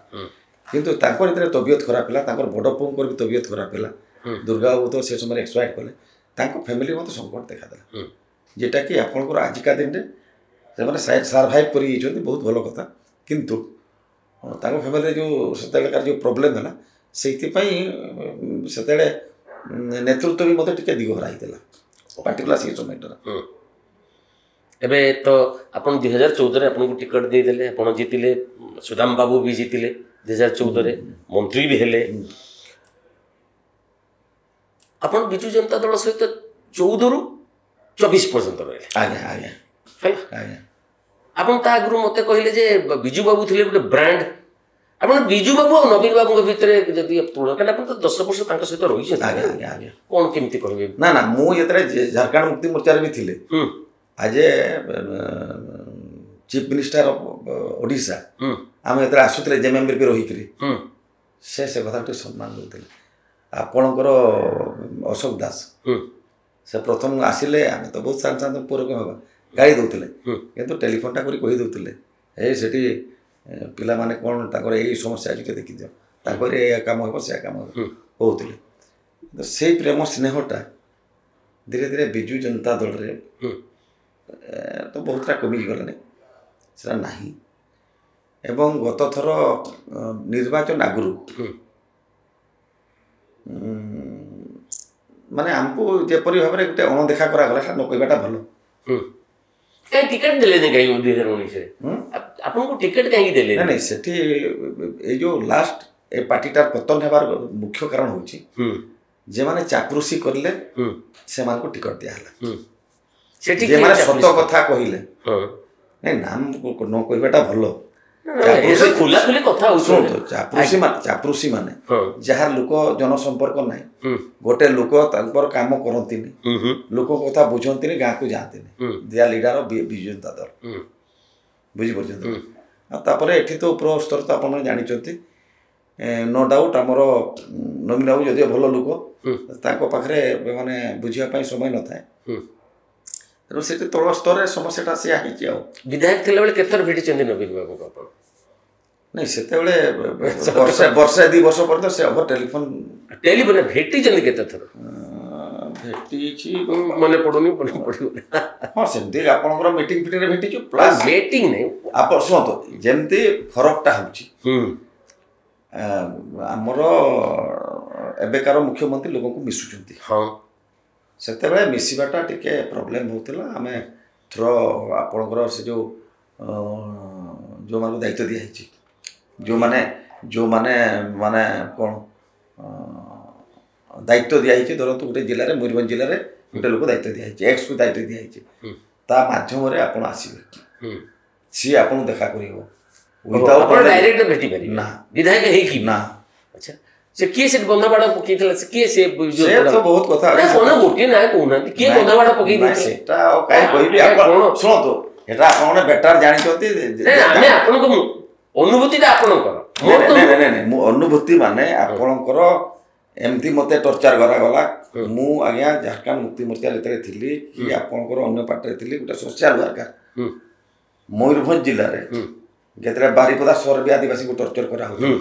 କିନ୍ତୁ ତାଙ୍କର ଯେତେବେଳେ ତବିୟତ ଖରାପ ହେଲା, ତାଙ୍କର ବଡ଼ ପୁଅଙ୍କର ବି ତବିୟତ ଖରାପ ହେଲା, ଦୁର୍ଗା ବାବୁ ତ ସେ ସମୟରେ ଏକ୍ସପାୟାର୍ଡ କଲେ, ତାଙ୍କ ଫ୍ୟାମିଲି ମୋତେ ସଙ୍କଟ ଦେଖାଦେଲା। ଯେଟାକି ଆପଣଙ୍କର ଆଜିକା ଦିନରେ ସେମାନେ ସର୍ଭାଇଭ୍ କରିଯାଇଛନ୍ତି, ବହୁତ ଭଲ କଥା। କିନ୍ତୁ ତାଙ୍କ ଫ୍ୟାମିଲିରେ ଯେଉଁ ସେତେବେଳେକାର ଯେଉଁ ପ୍ରୋବ୍ଲେମ୍ ହେଲା, ସେଇଥିପାଇଁ ସେତେବେଳେ ନେତୃତ୍ୱ ବି ମୋତେ ଟିକେ ଦିଗହରା ହେଇଥିଲା ପାର୍ଟିକୁଲାର ସେଇ ସମୟଟାର। ଏବେ ତ ଆପଣ 2014ରେ ଆପଣଙ୍କୁ ଟିକେଟ୍ ଦେଇଦେଲେ, ଆପଣ ଜିତିଲେ। ସୁଦାମ ବାବୁ ବି ଜିତିଲେ 2014ରେ, ମନ୍ତ୍ରୀ ବି ହେଲେ। ଆପଣ ବିଜୁ ଜନତା ଦଳ ସହିତ 14ରୁ 24 ପର୍ଯ୍ୟନ୍ତ ରହିଲେ। ଆଜ୍ଞା ଆଜ୍ଞା ଆଜ୍ଞା। ଆପଣ ତା ଆଗରୁ ମୋତେ କହିଲେ ଯେ ବିଜୁ ବାବୁ ଥିଲେ ଗୋଟେ ବ୍ରାଣ୍ଡ। ଆପଣ ବିଜୁ ବାବୁ ଆଉ ନବୀନ ବାବୁଙ୍କ ଭିତରେ ଯଦି ତୁଳନା, କାରଣ ଆପଣ ତ 10 ବର୍ଷ ତାଙ୍କ ସହିତ ରହିଛନ୍ତି। ଆଜ୍ଞା ଆଜ୍ଞା ଆଜ୍ଞା। କ'ଣ କେମିତି କହିବେ? ନା ନା, ମୁଁ ଯେତେବେଳେ ଝାଡ଼ଖଣ୍ଡ ମୁକ୍ତି ମୋର୍ଚ୍ଚାରେ ବି ଥିଲେ, ଆଜ ଏ ଚିଫ୍ ମିନିଷ୍ଟର ଅଫ୍ ଓଡ଼ିଶା, ଆମେ ଯେତେବେଳେ ଆସୁଥିଲେ ଜେଏମ୍ଏମ୍ରେ ରହିକିରି, ସେ କଥା ଟିକେ ସମ୍ମାନ ଦେଉଥିଲେ। ଆପଣଙ୍କର ଅଶୋକ ଦାସ ସେ ପ୍ରଥମ ଆସିଲେ, ଆମେ ତ ବହୁତ ସାନ ସାନ ପୁଅ ରକମ ହେବା ଗାଳି ଦେଉଥିଲେ, କିନ୍ତୁ ଟେଲିଫୋନ୍ଟା କରି କହିଦେଉଥିଲେ, ସେଠି ପିଲାମାନେ କ'ଣ ତାଙ୍କର ଏଇ ସମସ୍ୟା ଅଛି ଟିକେ ଦେଖିଦିଅ, ତାଙ୍କର ଏଇଆ କାମ ହେବ ସେୟା କାମ ହେବ କହୁଥିଲେ। ସେଇ ପ୍ରେମ ସ୍ନେହଟା ଧୀରେ ଧୀରେ ବିଜୁ ଜନତା ଦଳରେ ତ ବହୁତଟା କମିଗଲାଣି, ସେଟା ନାହିଁ। ଏବଂ ଗତ ଥର ନିର୍ବାଚନ ଆଗରୁ ମାନେ ଆମକୁ ଯେପରି ଭାବରେ ଗୋଟେ ଅଣଦେଖା କରାଗଲା, ସେଟା ନ କହିବାଟା ଭଲ। କାହିଁ ଟିକେଟ୍ ଦେଲେନି? କାହିଁକି 2019ରେ ଆପଣଙ୍କୁ ଟିକେଟ୍ କାହିଁକି ଦେଲେ? ନାଇଁ, ସେଠି ଏଇ ଯେଉଁ ଲାଷ୍ଟ ଏ ପାର୍ଟିଟାର ପତନ ହେବାର ମୁଖ୍ୟ କାରଣ ହେଉଛି ଯେମାନେ ଚାପରୁସି କରିଲେ ସେମାନଙ୍କୁ ଟିକେଟ୍ ଦିଆହେଲା। ଯେମାନେ ସତ କଥା କହିଲେ, ନାଇଁ ନାମ ନ କହିବାଟା ଭଲ। ଚାପରୁସି ମାନେ ଯାହାର ଲୋକ ଜନସମ୍ପର୍କ ନାହିଁ, ଗୋଟେ ଲୋକ ତାଙ୍କର କାମ କରନ୍ତିନି, ଲୋକଙ୍କ କଥା ବୁଝନ୍ତିନି, ଗାଁକୁ ଯାଆନ୍ତିନି, ଦିଆ ଲିଡର ବିଜୁ ଜନତା ଦଳ। ବୁଝିପାରୁଛନ୍ତି? ଆଉ ତାପରେ ଏଠି ତ ଉପର ସ୍ତର ତ ଆପଣ ଜାଣିଛନ୍ତି, ନୋ ଡାଉଟ୍ ଆମର ନବୀନ ବାବୁ ଯଦିଓ ଭଲ ଲୋକ, ତାଙ୍କ ପାଖରେ ମାନେ ବୁଝିବା ପାଇଁ ସମୟ ନଥାଏ। ତେଣୁ ସେଠି ତଳ ସ୍ତରରେ ସମସ୍ୟାଟା ସେୟା ହେଇଛି। ଆଉ ବିଧାୟକ ଥିଲାବେଳେ କେତେଥର ଭେଟିଛନ୍ତି ନବୀନ ବାବୁଙ୍କୁ ଆପଣ? ନାଇଁ, ସେତେବେଳେ ବର୍ଷେ 2 ବର୍ଷ ପର୍ଯ୍ୟନ୍ତ ସେ ଓଭର ଟେଲିଫୋନ୍ ଭେଟିଛନ୍ତି କେତେଥର? ଭେଟିଛି ମନେ ପଡ଼ୁନି, ହଁ ସେମିତି ଆପଣଙ୍କର ମିଟିଂ ଫିଟିଂରେ ଭେଟିଛୁ। ପ୍ଲସ୍ ମିଟିଂ ନାହିଁ, ଆପଣ ଶୁଣନ୍ତୁ ଯେମିତି ଫରକଟା ହେଉଛି, ଆମର ଏବେକାର ମୁଖ୍ୟମନ୍ତ୍ରୀ ଲୋକଙ୍କୁ ମିଶୁଛନ୍ତି, ସେତେବେଳେ ମିଶିବାଟା ଟିକେ ପ୍ରୋବ୍ଲେମ୍ ହେଉଥିଲା। ଆମେ ଥର ଆପଣଙ୍କର ସେ ଯେଉଁମାନଙ୍କୁ ଦାୟିତ୍ୱ ଦିଆହେଇଛି, ଯେଉଁମାନେ ମାନେ କ'ଣ ଦାୟିତ୍ୱ ଦିଆହେଇଛି ଧରନ୍ତୁ ଗୋଟେ ଜିଲ୍ଲାରେ ମୟୂରଭଞ୍ଜ ଜିଲ୍ଲାରେ ଗୋଟେ ଲୋକ ଦାୟିତ୍ୱ ଦିଆହେଇଛି ଏକ୍ସକୁ ଦାୟିତ୍ୱ ଦିଆହେଇଛି ତା ମାଧ୍ୟମରେ ଆପଣ ଆସିବେ ସିଏ ଆପଣଙ୍କୁ ଦେଖା କରିବ ଡାଇରେକ୍ଟ ଭେଟି ପାରିବେ ନା ବିଧାୟକ ହେଇକି ନା ଆଚ୍ଛା ସେ କିଏ ସେଠି ବନ୍ଧବାଡ଼ ପକେଇଥିଲା ସେ କିଏ ସେ ତ ବହୁତ କଥା ଗୋଟିଏ ନାଁ କହୁନାହାନ୍ତି କିଏ ବନ୍ଧବାଡ଼ ପକେଇ ଦେଇଥିଲା ସେଟା ଆଉ କାହିଁ କହିବି ଶୁଣନ୍ତୁ ଏଟା ଆପଣ ଗୋଟେ ବେଟାର ଜାଣିଛନ୍ତି ଆମେ ଆପଣଙ୍କ ଅନୁଭୂତିଟା ଆପଣଙ୍କର ମୁଁ ଅନୁଭୂତି ମାନେ ଆପଣଙ୍କର ଏମିତି ମତେ ଟର୍ଚର କରାଗଲା ମୁଁ ଆଜ୍ଞା ଝାରଖଣ୍ଡ ମୁକ୍ତି ମୋର୍ଚ୍ଚାରେ ଯେତେବେଳେ ଥିଲି କି ଆପଣଙ୍କର ଅନ୍ୟ ପାର୍ଟିରେ ଥିଲି ଗୋଟେ ସୋସିଆଲ ୱାର୍କର ମୟୂରଭଞ୍ଜ ଜିଲ୍ଲାରେ ଯେତେବେଳେ ବାରିପଦା ସହର ବି ଆଦିବାସୀଙ୍କୁ ଟର୍ଚର କରାହେଉଥିଲା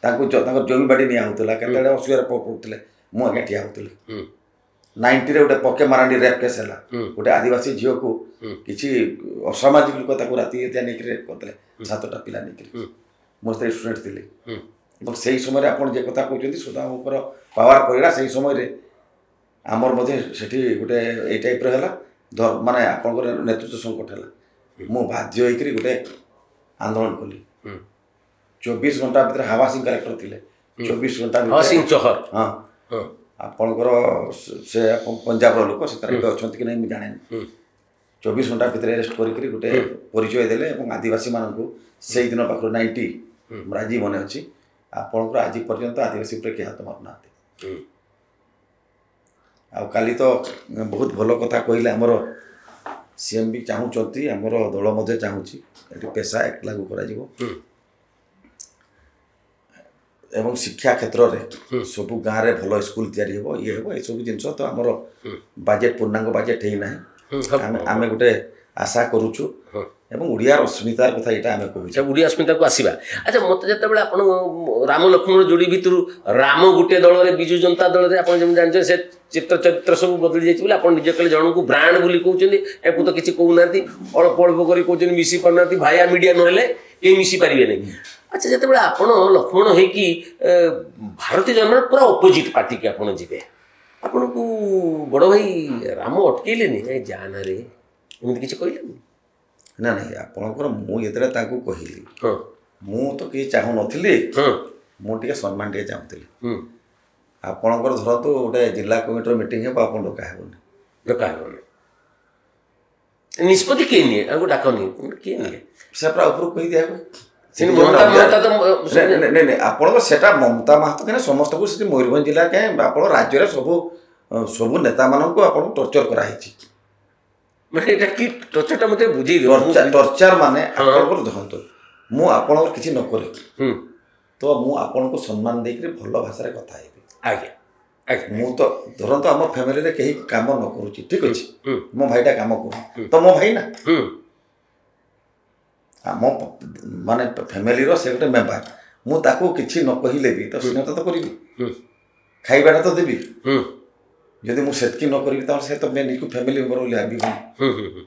ତାଙ୍କର ଜମିବାଡ଼ି ନିଆ ହେଉଥିଲା କେତେବେଳେ ଅସୁବିଧାରେ ପଡ଼ୁଥିଲେ ମୁଁ ଆଜ୍ଞା ଠିଆ ହେଉଥିଲି 90ରେ ଗୋଟେ ପକେ ମାରାଣ୍ଡି ରେପ୍ କେସ୍ ହେଲା ଗୋଟେ ଆଦିବାସୀ ଝିଅକୁ କିଛି ଅସାମାଜିକ ଲୋକ ତାକୁ ରାତି ଏତେ ନେଇକି ରେପ୍ କରିଦେଲେ 7ଟା ପିଲା ନେଇକରି ମୋ ସ୍ତ୍ରୀ ଷ୍ଟୁଡେଣ୍ଟ ଥିଲି ଏବଂ ସେଇ ସମୟରେ ଆପଣ ଯେ କଥା କହୁଛନ୍ତି ସୁଦାମଙ୍କର ପାୱାର ପଡ଼ିଲା ସେଇ ସମୟରେ ଆମର ମଧ୍ୟ ସେଠି ଗୋଟେ ଏଇ ଟାଇପ୍ର ହେଲା ମାନେ ଆପଣଙ୍କର ନେତୃତ୍ୱ ସଙ୍କଟ ହେଲା ମୁଁ ବାଧ୍ୟ ହେଇକରି ଗୋଟେ ଆନ୍ଦୋଳନ କଲି 24 ଘଣ୍ଟା ଭିତରେ ହାୱା ସିଂ କଲେକ୍ଟର ଥିଲେ 24 ଘଣ୍ଟା ଭିତରେ ହଁ ଆପଣଙ୍କର ସେ ପଞ୍ଜାବର ଲୋକ ସେ ତାର ଏବେ ଅଛନ୍ତି କି ନାହିଁ ମୁଁ ଜାଣେନି 24 ଘଣ୍ଟା ଭିତରେ ଆରେଷ୍ଟ କରିକି ଗୋଟେ ପରିଚୟ ଦେଲେ ଏବଂ ଆଦିବାସୀମାନଙ୍କୁ ସେଇଦିନ ପାଖରୁ 90 ମୋର ଆଜି ମନେ ଅଛି ଆପଣଙ୍କର ଆଜି ପର୍ଯ୍ୟନ୍ତ ଆଦିବାସୀ ଉପରେ କେହି ହାତ ମାରୁନାହାନ୍ତି ଆଉ କାଲି ତ ବହୁତ ଭଲ କଥା କହିଲେ ଆମର ସିଏମ୍ ବି ଚାହୁଁଛନ୍ତି ଆମର ଦଳ ମଧ୍ୟ ଚାହୁଁଛି ଏଠି ପେସା ଆକ୍ଟ ଲାଗୁ କରାଯିବ ଏବଂ ଶିକ୍ଷା କ୍ଷେତ୍ରରେ ସବୁ ଗାଁରେ ଭଲ ସ୍କୁଲ ତିଆରି ହେବ ଇଏ ହେବ ଏସବୁ ଜିନିଷ ତ ଆମର ବାଜେଟ୍ ପୂର୍ଣ୍ଣାଙ୍ଗ ବାଜେଟ୍ ହେଇନାହିଁ ଆମେ ଗୋଟେ ଆଶା କରୁଛୁ ଏବଂ ଓଡ଼ିଆର ଅସ୍ମିତାର କଥା ଏଇଟା ଆମେ କହୁଛୁ ଓଡ଼ିଆ ଅସ୍ମିତାକୁ ଆସିବା ଆଚ୍ଛା ମୋତେ ଯେତେବେଳେ ଆପଣ ରାମ ଲକ୍ଷ୍ମଣ ଯୋଡ଼ି ଭିତରୁ ରାମ ଗୋଟିଏ ଦଳରେ ବିଜୁ ଜନତା ଦଳରେ ଆପଣ ଯେମିତି ଜାଣିଛନ୍ତି ସେ ଚରିତ୍ର ସବୁ ବଦଳି ଯାଇଛି ବୋଲି ଆପଣ ନିଜେ କହିଲେ ଜଣଙ୍କୁ ବ୍ରାଣ୍ଡ ବୋଲି କହୁଛନ୍ତି ଏକୁ ତ କିଛି କହୁନାହାନ୍ତି ଅଳ୍ପ ଅଳ୍ପ କରି କହୁଛନ୍ତି ମିଶି ପାରୁନାହାନ୍ତି ଭାୟା ମିଡ଼ିଆ ନହେଲେ କେହି ମିଶି ପାରିବେ ନାହିଁ ଆଚ୍ଛା ଯେତେବେଳେ ଆପଣ ଲକ୍ଷ୍ମଣ ହେଇକି ଭାରତୀୟ ଜନତା ପୁରା ଅପୋଜିଟ୍ ପାର୍ଟିକି ଆପଣ ଯିବେ ଆପଣଙ୍କୁ ବଡ଼ ଭାଇ ରାମ ଅଟକେଇଲେନି ଏ ଯା ନା ରେ ଏମିତି କିଛି କହିଲେନି ନା ନାଇଁ ଆପଣଙ୍କର ମୁଁ ଯେତେବେଳେ ତାଙ୍କୁ କହିଲି ମୁଁ ତ କିଛି ଚାହୁଁନଥିଲି ମୁଁ ଟିକେ ସମ୍ମାନ ଟିକେ ଚାହୁଁଥିଲି ଆପଣଙ୍କର ଧରନ୍ତୁ ଗୋଟେ ଜିଲ୍ଲା କମିଟିର ମିଟିଂ ହେବ ଆପଣ ଡକା ହେବନି ନିଷ୍ପତ୍ତି କିଏ ନିଏ ଆଉ ଡାକନି କିଏ ନିଏ ସେ ପୁରା ଉପରକୁ କହିଦିଆହେବ ଆପଣଙ୍କ ସେଟା ମମତା ମାହାତ କାହିଁକି ସମସ୍ତଙ୍କୁ ସେଠି ମୟୂରଭଞ୍ଜ ଜିଲ୍ଲା କାହିଁ ଆପଣ ରାଜ୍ୟରେ ସବୁ ନେତାମାନଙ୍କୁ ଆପଣଙ୍କୁ ଟର୍ଚର କରାହେଇଛି ମାନେ ଏଇଟା କି ଟର୍ଚରଟା ମୋତେ ବୁଝେଇ ଟର୍ଚର ମାନେ ଆପଣଙ୍କର ଧରନ୍ତୁ ମୁଁ ଆପଣଙ୍କର କିଛି ନ କରେ ତ ମୁଁ ଆପଣଙ୍କୁ ସମ୍ମାନ ଦେଇକରି ଭଲ ଭାଷାରେ କଥା ହେବି ଆଜ୍ଞା ମୁଁ ତ ଧରନ୍ତୁ ଆମ ଫ୍ୟାମିଲିରେ କେହି କାମ ନ କରୁଛି ଠିକ୍ ଅଛି ମୋ ଭାଇଟା କାମ କରୁ ତ ମୋ ଭାଇ ନା ଆମ ମାନେ ଫ୍ୟାମିଲିର ସେ ଗୋଟେ ମେମ୍ବର ମୁଁ ତାକୁ କିଛି ନ କହିଲେ ବି ତ ସ୍ନେହ ତ କରିବି ଖାଇବାଟା ତ ଦେବି ଯଦି ମୁଁ ସେତିକି ନ କରିବି ତାହେଲେ ସେ ତ ନିଜକୁ ଫ୍ୟାମିଲି ମେମ୍ବର ବୋଲି ଭାବିବନି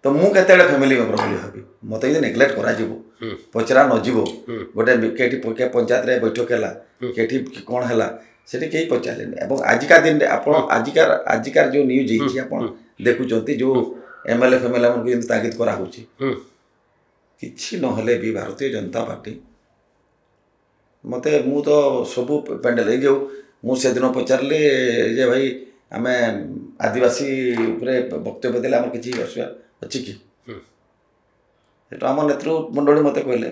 ତ ମୁଁ କେତେବେଳେ ଫ୍ୟାମିଲି ମେମ୍ବର ବୋଲି ଭାବି ମୋତେ ଯଦି ନେଗ୍ଲେକ୍ଟ କରାଯିବ ପଚରା ନଯିବ ଗୋଟେ କେଠି ପଞ୍ଚାୟତରେ ବୈଠକ ହେଲା କେଠି କ'ଣ ହେଲା ସେଠି କେହି ପଚାରିଲେନି ଏବଂ ଆଜିକା ଦିନରେ ଆପଣ ଆଜିକାର ଯେଉଁ ନ୍ୟୁଜ୍ ହେଇଛି ଆପଣ ଦେଖୁଛନ୍ତି ଯେଉଁ MLA ଫେମ୍ଏଲ୍ଏ ମାନଙ୍କୁ ଯେମିତି ତାଗିଦ କରାହେଉଛି କିଛି ନହେଲେ ବି ଭାରତୀୟ ଜନତା ପାର୍ଟି ମୋତେ ମୁଁ ତ ସବୁ ପେଣ୍ଡେଲ ଏଇ ଯେଉଁ ମୁଁ ସେଦିନ ପଚାରିଲି ଯେ ଭାଇ ଆମେ ଆଦିବାସୀ ଉପରେ ବକ୍ତବ୍ୟ ଦେଲେ ଆମର କିଛି ଅସୁବିଧା ଅଛି କି ସେଟା ଆମ ନେତୃମଣ୍ଡଳୀ ମୋତେ କହିଲେ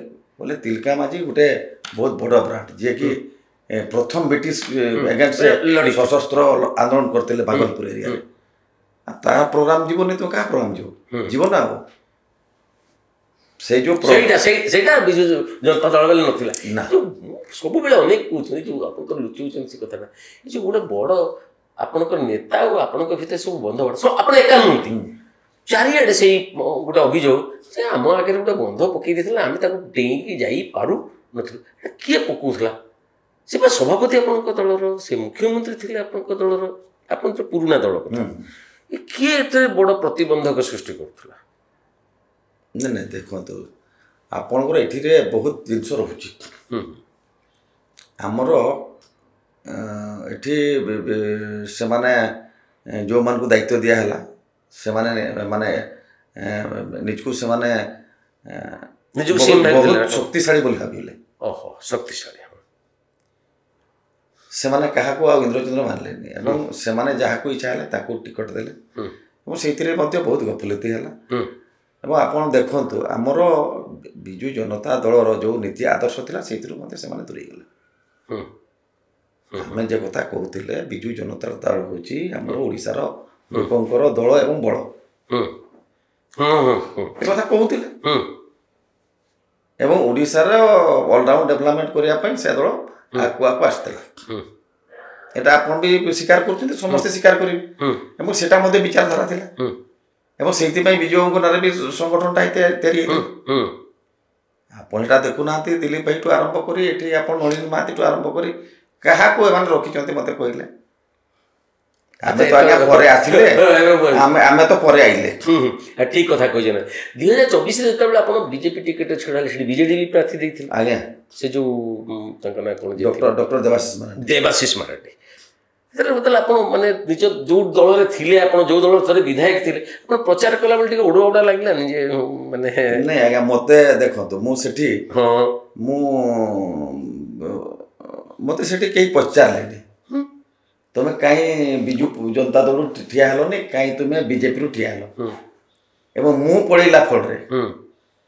ତିଲକା ମାଝୀ ଗୋଟେ ବହୁତ ବଡ଼ ବ୍ରାଣ୍ଡ ଯିଏକି ପ୍ରଥମ ବ୍ରିଟିଶ ଏଗେନ୍ଷ୍ଟରେ ସଶସ୍ତ୍ର ଆନ୍ଦୋଳନ କରିଥିଲେ ଭାଗଲପୁର ଏରିଆରେ ତା ପ୍ରୋଗ୍ରାମ ଯିବନି ତ କାହା ପ୍ରୋଗ୍ରାମ ଯିବ ନା ଆଉ ସେଇ ଯେଉଁ ସେଇଟା ବିଜୁ ଜନତା ଦଳ ବେଳେ ନଥିଲା ନା ସବୁବେଳେ ଅନେକ କହୁଛନ୍ତି ଯେଉଁ ଆପଣଙ୍କର ଲୁଚଉଛନ୍ତି ସେ କଥାଟା ଏ ଯେଉଁ ଗୋଟେ ବଡ଼ ଆପଣଙ୍କର ନେତା ଆଉ ଆପଣଙ୍କ ଭିତରେ ସବୁ ବନ୍ଧବାଡ଼ ସବୁ ଆପଣ ଏକା ନୁହନ୍ତି ଚାରିଆଡ଼େ ସେଇ ଗୋଟେ ଅଭିଯୋଗ ସେ ଆମ ଆଗରେ ଗୋଟେ ବନ୍ଧ ପକେଇ ଦେଇଥିଲା ଆମେ ତାକୁ ଡେଇଁକି ଯାଇପାରୁ ନଥିଲୁ କିଏ ପକାଉଥିଲା ସେ ବା ସଭାପତି ଆପଣଙ୍କ ଦଳର ସେ ମୁଖ୍ୟମନ୍ତ୍ରୀ ଥିଲେ ଆପଣଙ୍କ ଦଳର ଆପଣଙ୍କର ପୁରୁଣା ଦଳ କଥା କିଏ ଏତେ ବଡ଼ ପ୍ରତିବନ୍ଧକ ସୃଷ୍ଟି କରୁଥିଲା ନାଇଁ ଦେଖନ୍ତୁ ଆପଣଙ୍କର ଏଠିରେ ବହୁତ ଜିନିଷ ରହୁଛି ଆମର ଏଠି ସେମାନେ ଯେଉଁମାନଙ୍କୁ ଦାୟିତ୍ୱ ଦିଆହେଲା ସେମାନେ ମାନେ ନିଜକୁ ସେମାନେ ଶକ୍ତିଶାଳୀ ବୋଲି ଭାବିଲେ ଶକ୍ତିଶାଳୀ ସେମାନେ କାହାକୁ ଆଉ ଇନ୍ଦ୍ରଚନ୍ଦ୍ର ମାନିଲେନି ଏବଂ ସେମାନେ ଯାହାକୁ ଇଚ୍ଛା ହେଲା ତାକୁ ଟିକଟ ଦେଲେ ଏବଂ ସେଇଥିରେ ମଧ୍ୟ ବହୁତ ଗଫଲତି ହେଲା। ଏବଂ ଆପଣ ଦେଖନ୍ତୁ ଆମର ବିଜୁ ଜନତା ଦଳର ଯେଉଁ ନୀତି ଆଦର୍ଶ ଥିଲା ସେଇଥିରୁ ମଧ୍ୟ ସେମାନେ ଦୂରେଇ ଗଲେ। ଆମେ ଯେ କଥା କହୁଥିଲେ ବିଜୁ ଜନତା ଦଳ ହେଉଛି ଆମର ଓଡ଼ିଶାର ଲୋକଙ୍କର ଦଳ ଏବଂ ବଳ ଏ କଥା କହୁଥିଲେ ଏବଂ ଓଡ଼ିଶାର ଅଲରାଉଣ୍ଡ ଡେଭଲପମେଣ୍ଟ କରିବା ପାଇଁ ସେ ଦଳ ଆଗକୁ ଆସିଥିଲା। এটা ଆପଣ ବି ସ୍ୱୀକାର କରୁଛନ୍ତି, ସମସ୍ତେ ସ୍ୱୀକାର କରିବେ ଏବଂ ସେଟା ମଧ୍ୟ ବିଚାରଧାରା ଥିଲା ଏବଂ ସେଇଥିପାଇଁ ବିଜୁବାବୁଙ୍କ ନାଁରେ ବି ସଂଗଠନଟା ତିଆରି ହେଇଥିଲା। ଆପଣ ଏଇଟା ଦେଖୁନାହାନ୍ତି ଦିଲ୍ଲୀପ ଭାଇଠୁ ଆରମ୍ଭ କରି ଏଠି ଆପଣ ନଳିନୀ ମହାନ୍ତିଠୁ ଆରମ୍ଭ କରି କାହାକୁ ଏମାନେ ରଖିଛନ୍ତି ମୋତେ କହିଲେ? ଆମେ ତ ଆଜ୍ଞା ପରେ ଆସିଲେ, ଆମେ ତ ପରେ ଆଇଲେ। ଠିକ କଥା କହିଛନ୍ତି। 2024 ଯେତେବେଳେ ଆପଣ ବିଜେପି ଟିକେଟ ଛିଡ଼ା ହେଲେ ସେଠି ବିଜେଡି ବି ପ୍ରାର୍ଥୀ ଦେଇଥିଲେ ଆଜ୍ଞା, ସେ ଯୋଉ ତାଙ୍କ ନାଁ କଣ ଡକ୍ଟର ଦେବାଶିଷ ମାରାଣ୍ଡି। ସେତେବେଳେ ବୋଧେ ଆପଣ ମାନେ ନିଜ ଯୋଉ ଦଳରେ ଥିଲେ, ଆପଣ ଯୋଉ ଦଳର ଥରେ ବିଧାୟକ ଥିଲେ, ଆପଣ ପ୍ରଚାର କଲାବେଳେ ଟିକେ ଉଡ଼ା ଉଡ଼ା ଲାଗିଲାନି ଯେ ମାନେ? ନାଇଁ ଆଜ୍ଞା, ମୋତେ ଦେଖନ୍ତୁ ମୁଁ ସେଠି ମୋତେ ସେଠି କେହି ପଚାରିଲେନି ତୁମେ କାହିଁ ବିଜୁ ଜନତା ଦଳରୁ ଠିଆ ହେଲନି, କାହିଁ ତୁମେ ବିଜେପିରୁ ଠିଆ ହେଲ। ଏବଂ ମୁଁ ପଳେଇଲା ଫଳରେ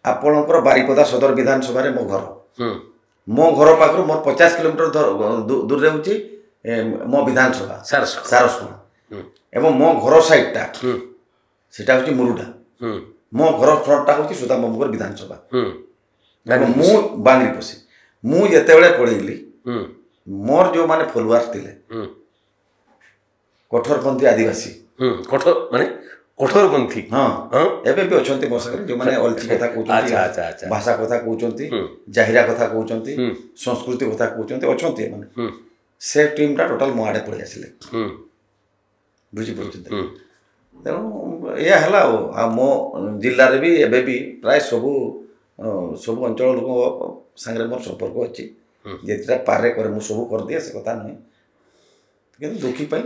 ଆପଣଙ୍କର ବାରିପଦା ସଦର ବିଧାନସଭାରେ ମୋ ଘର ପାଖରୁ ମୋର 50 କିଲୋମିଟର ଦୂରରେ ହେଉଛି ମୋ ବିଧାନସଭା ସାରସୁଗୁଡ଼ା ଏବଂ ମୋ ଘର ସାଇଡ଼ଟା ସେଟା ହେଉଛି ମୁରୁଡା, ମୋ ଘର ଫ୍ରଣ୍ଟଟା ହେଉଛି ସୁଦାମ ବାବୁଙ୍କର ବିଧାନସଭା ଏବଂ ମୁଁ ବାଙ୍ଗିରି ପଶି। ମୁଁ ଯେତେବେଳେ ପଳେଇଲି ମୋର ଯେଉଁମାନେ ଫଲୋୱାର୍ସ ଥିଲେ କଠୋରପନ୍ଥୀ ଆଦିବାସୀ, କଠୋରପନ୍ଥୀ ଏବେ ବି ଅଛନ୍ତି ମୋ ସାଙ୍ଗରେ, ଯେଉଁମାନେ ଅଲଚି କଥା କହୁଛନ୍ତି, ଭାଷା କଥା କହୁଛନ୍ତି, ଜାହିରା କଥା କହୁଛନ୍ତି, ସଂସ୍କୃତି କଥା କହୁଛନ୍ତି, ଅଛନ୍ତି ଏମାନେ। ସେ ଟିମ୍ଟା ଟୋଟାଲ ମୋ ଆଡ଼େ ପଳେଇ ଆସିଲେ, ବୁଝିପାରୁଛନ୍ତି। ତେଣୁ ଏଇଆ ହେଲା ଆଉ ମୋ ଜିଲ୍ଲାରେ ବି ଏବେ ବି ପ୍ରାୟ ସବୁ ଅଞ୍ଚଳ ଲୋକଙ୍କ ସାଙ୍ଗରେ ମୋର ସମ୍ପର୍କ ଅଛି। ଯେତେଟା ପାରେ କରେ ମୁଁ ସବୁ କରିଦିଏ, ସେ କଥା ନୁହେଁ, କିନ୍ତୁ ଦୁଃଖୀ ପାଇଁ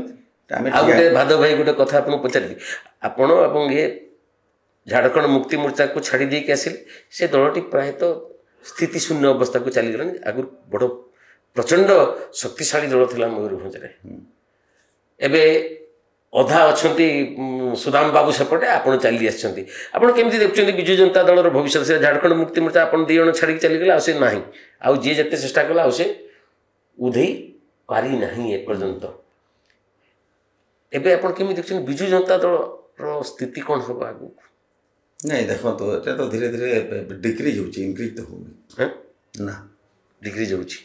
ଆମେ। ଆଉ ଗୋଟେ ଭାଦ ଭାଇ ଗୋଟେ କଥା ଆପଣଙ୍କୁ ପଚାରିବି, ଆପଣ ଏବଂ ଇଏ ଝାଡ଼ଖଣ୍ଡ ମୁକ୍ତି ମୋର୍ଚ୍ଚାକୁ ଛାଡ଼ି ଦେଇକି ଆସିଲେ, ସେ ଦଳଟି ପ୍ରାୟତଃ ସ୍ଥିତିଶୂନ୍ୟ ଅବସ୍ଥାକୁ ଚାଲିଗଲାଣି। ଆଗରୁ ବଡ଼ ପ୍ରଚଣ୍ଡ ଶକ୍ତିଶାଳୀ ଦଳ ଥିଲା ମୟୂରଭଞ୍ଜରେ, ଏବେ ଅଧା ଅଛନ୍ତି ସୁଦାମ ବାବୁ ସେପଟେ, ଆପଣ ଚାଲି ଆସିଛନ୍ତି। ଆପଣ କେମିତି ଦେଖୁଛନ୍ତି ବିଜୁ ଜନତା ଦଳର ଭବିଷ୍ୟତ? ସେ ଝାଡ଼ଖଣ୍ଡ ମୁକ୍ତି ମୋର୍ଚ୍ଚା ଆପଣ 2 ଜଣ ଛାଡ଼ିକି ଚାଲିଗଲେ, ଆଉ ସେ ନାହିଁ, ଆଉ ଯିଏ ଯେତେ ଚେଷ୍ଟା କଲା ଆଉ ସେ ଉଧେଇ ପାରିନାହିଁ ଏପର୍ଯ୍ୟନ୍ତ। ଏବେ ଆପଣ କେମିତି ଦେଖୁଛନ୍ତି ବିଜୁ ଜନତା ଦଳର ସ୍ଥିତି କ'ଣ ହେବ ଆଗକୁ? ନାଇଁ ଦେଖନ୍ତୁ, ଏଟା ତ ଧୀରେ ଧୀରେ ଡିକ୍ରିଜ୍ ହେଉଛି, ଇନକ୍ରିଜ୍ ତ ହେଉନି ନା, ଡିକ୍ରିଜ୍ ହେଉଛି।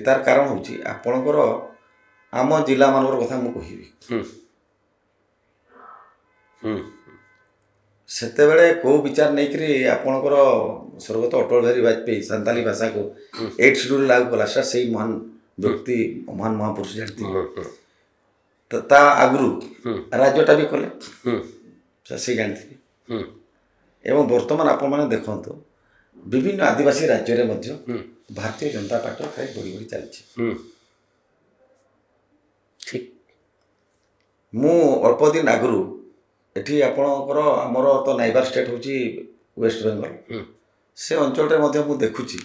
ତାର କାରଣ ହେଉଛି ଆପଣଙ୍କର ଆମ ଜିଲ୍ଲାମାନଙ୍କର କଥା ମୁଁ କହିବି। ସେତେବେଳେ କେଉଁ ବିଚାର ନେଇକରି ଆପଣଙ୍କର ସ୍ୱର୍ଗତ ଅଟଳ ବିହାରୀ ବାଜପେୟୀ ସାନ୍ତାଲି ଭାଷାକୁ 8 ସିଡ୍ୟୁଲ୍ ଲାଗୁ କଲା, ସେଟା ସେଇ ମହାନ ବ୍ୟକ୍ତି, ମହାନ ମହାପୁରୁଷ ଜାଣିଥିଲେ। ତ ତା ଆଗରୁ ରାଜ୍ୟଟା ବି କଲେ, ସେଇ ଜାଣିଥିବେ। ଏବଂ ବର୍ତ୍ତମାନ ଆପଣମାନେ ଦେଖନ୍ତୁ ବିଭିନ୍ନ ଆଦିବାସୀ ରାଜ୍ୟରେ ମଧ୍ୟ ଭାରତୀୟ ଜନତା ପାର୍ଟିର ଖାଲି ବଢ଼ି ବଢ଼ି ଚାଲିଛି। ଠିକ୍। ମୁଁ ଅଳ୍ପ ଦିନ ଆଗରୁ ଏଠି ଆପଣଙ୍କର ଆମର ତ ନାଇବାର ଷ୍ଟେଟ୍ ହେଉଛି ୱେଷ୍ଟବେଙ୍ଗଲ, ସେ ଅଞ୍ଚଳରେ ମଧ୍ୟ ମୁଁ ଦେଖୁଛି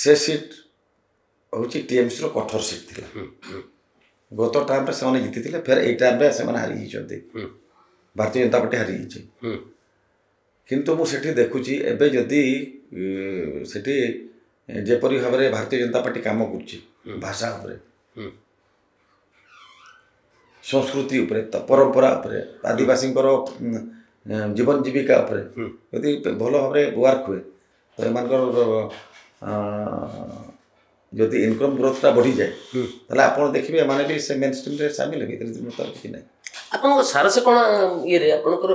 ସେ ସିଟ୍ ହେଉଛି ଟିଏମ୍ସିର କଠୋର ସିଟ୍ ଥିଲା। ଗତ ଟାଇମ୍ରେ ସେମାନେ ଜିତିଥିଲେ, ଫେର୍ ଏଇ ଟାଇମ୍ରେ ସେମାନେ ହାରିଯାଇଛନ୍ତି, ଭାରତୀୟ ଜନତା ପାର୍ଟି ହାରିଯାଇଛି। କିନ୍ତୁ ମୁଁ ସେଠି ଦେଖୁଛି ଏବେ ଯଦି ସେଠି ଯେପରି ଭାବରେ ଭାରତୀୟ ଜନତା ପାର୍ଟି କାମ କରୁଛି ଭାଷା ଉପରେ, ସଂସ୍କୃତି ଉପରେ, ପରମ୍ପରା ଉପରେ, ଆଦିବାସୀଙ୍କର ଜୀବନ ଜୀବିକା ଉପରେ ଯଦି ଭଲ ଭାବରେ ୱାର୍କ ହୁଏ ତ ଏମାନଙ୍କର ଯଦି ଇନକମ୍ ଗ୍ରୋଥଟା ବଢ଼ିଯାଏ ତାହେଲେ ଆପଣ ଦେଖିବେ ଏମାନେ ବି ସେ ମେନ୍ ଷ୍ଟ୍ରିମ୍ରେ ସାମିଲ ହେବେ, ଏଥିରେ ତାର କିଛି ନାହିଁ। ଆପଣଙ୍କ ସାରସ କ'ଣ ଇଏରେ ଆପଣଙ୍କର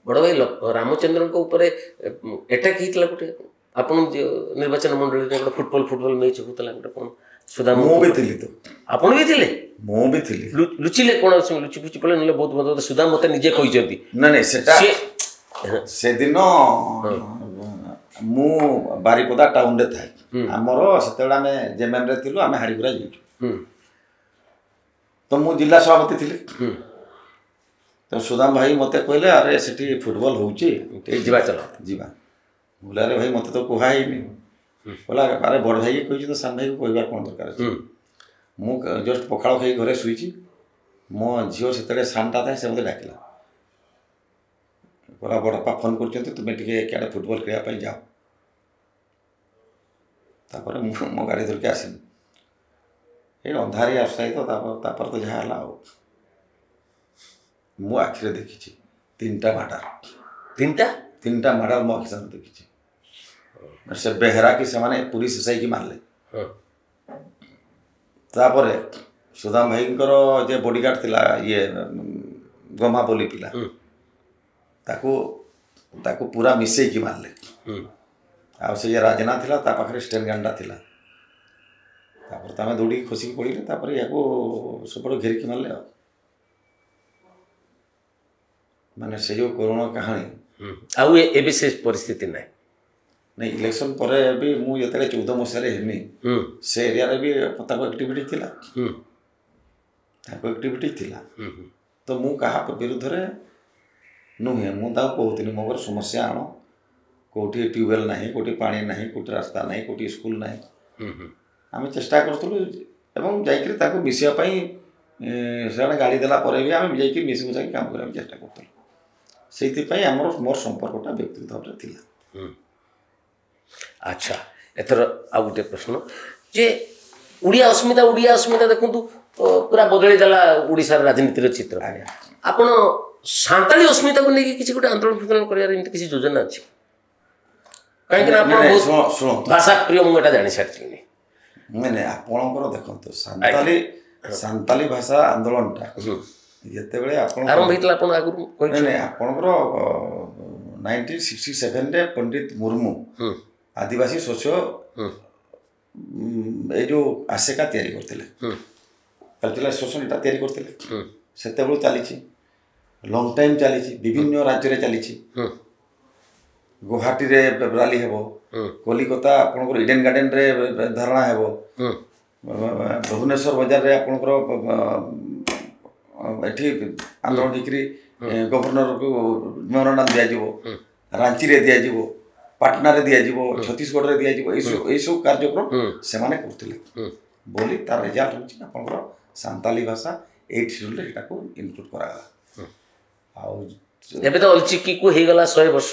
ବଡ଼ ଭାଇ ରାମଚନ୍ଦ୍ରଙ୍କ ଉପରେ ଆଟାକ୍ ହେଇଥିଲା ଗୋଟେ, ଆପଣ ନିର୍ବାଚନ ମଣ୍ଡଳୀରେ ଗୋଟେ ଫୁଟବଲ ମ୍ୟାଚ୍ ହେଉଥିଲା ଗୋଟେ କ'ଣ ସୁଦାମ? ମୁଁ ବି ଥିଲି ତ। ଆପଣ ବି ଥିଲେ? ମୁଁ ବି ଥିଲି। ଲୁଚିଲେ କ'ଣ ଲୁଚି ପଡ଼ିଲେ? ନହେଲେ ବହୁତ ଭଲ ସୁଦାମ ମୋତେ ନିଜେ କହିଛନ୍ତି। ନାଇଁ ସେଟା ସେଦିନ ମୁଁ ବାରିପଦା ଟାଉନରେ ଥାଏ, ଆମର ସେତେବେଳେ ଆମେ ଜେଏମ୍ଏମ୍ରେ ଥିଲୁ, ଆମେ ହାରିଗୁରା ଯାଇଛୁ, ତ ମୁଁ ଜିଲ୍ଲା ସଭାପତି ଥିଲି। ତ ସୁଦାମ ଭାଇ ମୋତେ କହିଲେ ଆରେ ସେଠି ଫୁଟବଲ ହେଉଛି, ଯିବା ଚାଲ ଯିବା। ବୋଲେ ଆରେ ଭାଇ ମୋତେ ତ କୁହା ହେଇନି, କହିଲା ଆରେ ବଡ଼ ଭାଇ କହିଛି ତ ସାନ ଭାଇକୁ କହିବାର କ'ଣ ଦରକାର ଅଛି। ମୁଁ ଜଷ୍ଟ ପଖାଳ ଖାଇ ଘରେ ଶୋଇଛି, ମୋ ଝିଅ ସେତେବେଳେ ସାନଟା ଥାଏ, ସେ ମୋତେ ଡାକିଲା, କହିଲା ବଡ଼ ବାପା ଫୋନ୍ କରୁଛନ୍ତି ତୁମେ ଟିକେ କୁଆଡ଼େ ଫୁଟବଲ୍ ଖେଳିବା ପାଇଁ ଯାଅ। ତାପରେ ମୁଁ ମୋ ଗାଡ଼ି ଧରିକି ଆସିଲି, ଏଇ ଅନ୍ଧାରି ଆସୁଥାଏ ତ ତାପରେ ତ ଯାହା ହେଲା ଆଉ। ମୁଁ ଆଖିରେ ଦେଖିଛି 3ଟା ମାର୍ଡର, 3ଟା ମାର୍ଡର ମୋ ଆଖି ସାମନେ ଦେଖିଛି। ସେ ବେହେରା କି ସେମାନେ ପୁରୀ ଶେଷାଇକି ମାରିଲେ। ତାପରେ ସୁଦାମ ଭାଇଙ୍କର ଯେ ବଡ଼ିଗାର୍ଡ଼ ଥିଲା ଇଏ ଗମା ବୋଲି ପିଲା, ତାକୁ ପୁରା ମିଶେଇକି ମାରିଲେ। ଆଉ ସେ ଯେ ରାଜନା ଥିଲା ତା ପାଖରେ ଷ୍ଟେନ୍ ଗାନ୍ଟା ଥିଲା। ତାପରେ ତମେ ଦୌଡ଼ିକି ଖସିକି ପଡ଼ିଲେ, ତାପରେ ୟାକୁ ସେପଟେ ଘେରିକି ମାରିଲେ ଆଉ। ମାନେ ସେ ଯେଉଁ କରୁଣ କାହାଣୀ ଆଉ ଏବେ ସେ ପରିସ୍ଥିତି ନାହିଁ। ନାଇଁ ଇଲେକ୍ସନ୍ ପରେ ବି ମୁଁ ଯେତେବେଳେ 14 ମସିହାରେ ହେନି ସେ ଏରିଆରେ ବି ତାଙ୍କ ଆକ୍ଟିଭିଟି ଥିଲା, ତ ମୁଁ କାହା ବିରୁଦ୍ଧରେ ନୁହେଁ, ମୁଁ ତାକୁ କହୁଥିଲି ମୋ ଘର ସମସ୍ୟା ଆଣ, କେଉଁଠି ଟ୍ୟୁବୱେଲ୍ ନାହିଁ, କେଉଁଠି ପାଣି ନାହିଁ, କେଉଁଠି ରାସ୍ତା ନାହିଁ, କେଉଁଠି ସ୍କୁଲ ନାହିଁ। ଆମେ ଚେଷ୍ଟା କରୁଥିଲୁ ଏବଂ ଯାଇକରି ତାକୁ ମିଶିବା ପାଇଁ ସେମାନେ ଗାଳି ଦେଲା ପରେ ବି ଆମେ ଯାଇକି ମିଶି ମିଶାଇକି କାମ କରିବାକୁ ଚେଷ୍ଟା କରୁଥିଲୁ। ସେଇଥିପାଇଁ ମୋର ସମ୍ପର୍କଟା ବ୍ୟକ୍ତିଗତ ଭାବରେ ଥିଲା। ଆଚ୍ଛା, ଏଥର ଆଉ ଗୋଟେ ପ୍ରଶ୍ନ ଯେ ଓଡ଼ିଆ ଅସ୍ମିତା ଦେଖନ୍ତୁ ପୁରା ବଦଳି ଦେଲା ଓଡ଼ିଶାର ରାଜନୀତିର ଚିତ୍ର। ଆପଣ ସାନ୍ତାଳୀ ଅସ୍ମିତାକୁ ନେଇକି କିଛି ଗୋଟେ ଆନ୍ଦୋଳନ କରିବାର ଏମିତି କିଛି ଯୋଜନା ଅଛି? କାହିଁକି ନା ଆପଣ ଶୁଣନ୍ତୁ ଭାଷା ପ୍ରିୟ, ମୁଁ ଏଟା ଜାଣିସାରିଥିଲି। ମାନେ ଆପଣଙ୍କର ଦେଖନ୍ତୁ ସାନ୍ତାଳୀ ଭାଷା ଆନ୍ଦୋଳନଟା ଯେତେବେଳେ ଆରମ୍ଭ ହେଇଥିଲା ଆପଣ ଆଗରୁ ଆପଣଙ୍କର 1967ରେ ପଣ୍ଡିତ ମୁର୍ମୁ ଆଦିବାସୀ ଶୋଷିଓ ଏଇ ଯେଉଁ ଆସେକା ତିଆରି କରିଥିଲେ, କାଲଚୁଲାର ଶୋଷଣଟା ତିଆରି କରିଥିଲେ। ସେତେବେଳୁ ଚାଲିଛି, ଲଙ୍ଗ ଟାଇମ୍ ଚାଲିଛି, ବିଭିନ୍ନ ରାଜ୍ୟରେ ଚାଲିଛି। ଗୁହାଟୀରେ ରାଲି ହେବ, କଲିକତା ଆପଣଙ୍କର ଇଡେନ୍ ଗାର୍ଡେନରେ ଧାରଣା ହେବ, ଭୁବନେଶ୍ୱର ବଜାରରେ ଆପଣଙ୍କର ଏଠି ଆନ୍ଦୋଳନ ହେଇକରି ଗଭର୍ଣ୍ଣରକୁ ମେମୋରାଣ୍ଡମ୍ ଦିଆଯିବ, ରାଞ୍ଚିରେ ଦିଆଯିବ, ପାଟନାରେ ଦିଆଯିବ, ଛତିଶଗଡ଼ରେ ଦିଆଯିବ। ଏଇସବୁ କାର୍ଯ୍ୟକ୍ରମ ସେମାନେ କରୁଥିଲେ ବୋଲି ତାର ରେଜଲ୍ଟ ହେଉଛି ଆପଣଙ୍କର ସାନ୍ତାଳୀ ଭାଷା 8 ଶିଡ୍ୟୁଲରେ ଏଟାକୁ ଇନକ୍ଲୁଡ୍ କରାଗଲା। ଆଉ ଏବେ ତ ଅଲଚିକିକୁ ହେଇଗଲା 100 ବର୍ଷ।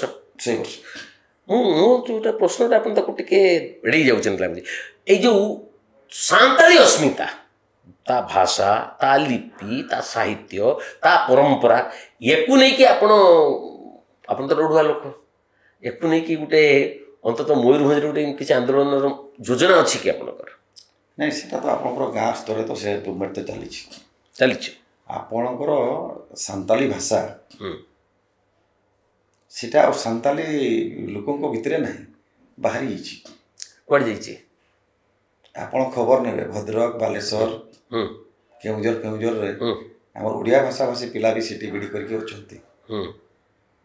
ମୁଁ ଯେଉଁଟା ପ୍ରଶ୍ନଟା ଆପଣ ତାକୁ ଟିକେ ଏଡ଼େଇ ଯାଉଛନ୍ତି ଲାଗୁଛି। ଏଇ ଯେଉଁ ସାନ୍ତାଳୀ ଅସ୍ମିତା, ତା ଭାଷା, ତା ଲିପି, ତା ସାହିତ୍ୟ, ତା ପରମ୍ପରା, ୟାକୁ ନେଇକି ଆପଣ ତ ରଢୁଆ ଲୋକ, ୟାକୁ ନେଇକି ଗୋଟେ ଅନ୍ତତଃ ମୟୂରଭଞ୍ଜରେ ଗୋଟେ କିଛି ଆନ୍ଦୋଳନର ଯୋଜନା ଅଛି କି ଆପଣଙ୍କର? ନାଇଁ, ସେଟା ତ ଆପଣଙ୍କର ଗାଁ ସ୍ତରରେ ତ ସେ ମୁଭମେଣ୍ଟ ତ ଚାଲିଛି। ଆପଣଙ୍କର ସାନ୍ତାଳୀ ଭାଷା ସେଟା ଆଉ ସାନ୍ତାଳୀ ଲୋକଙ୍କ ଭିତରେ ନାହିଁ, ବାହାରି ଯାଇଛି। କୁଆଡ଼େ ଯାଇଛି? ଆପଣ ଖବର ନେବେ, ଭଦ୍ରକ, ବାଲେଶ୍ୱର, କେଉଁଝରରେ ଆମର ଓଡ଼ିଆ ଭାଷାଭାଷୀ ପିଲା ବି ସେଠି ବିଡ଼ି କରିକି ଅଛନ୍ତି।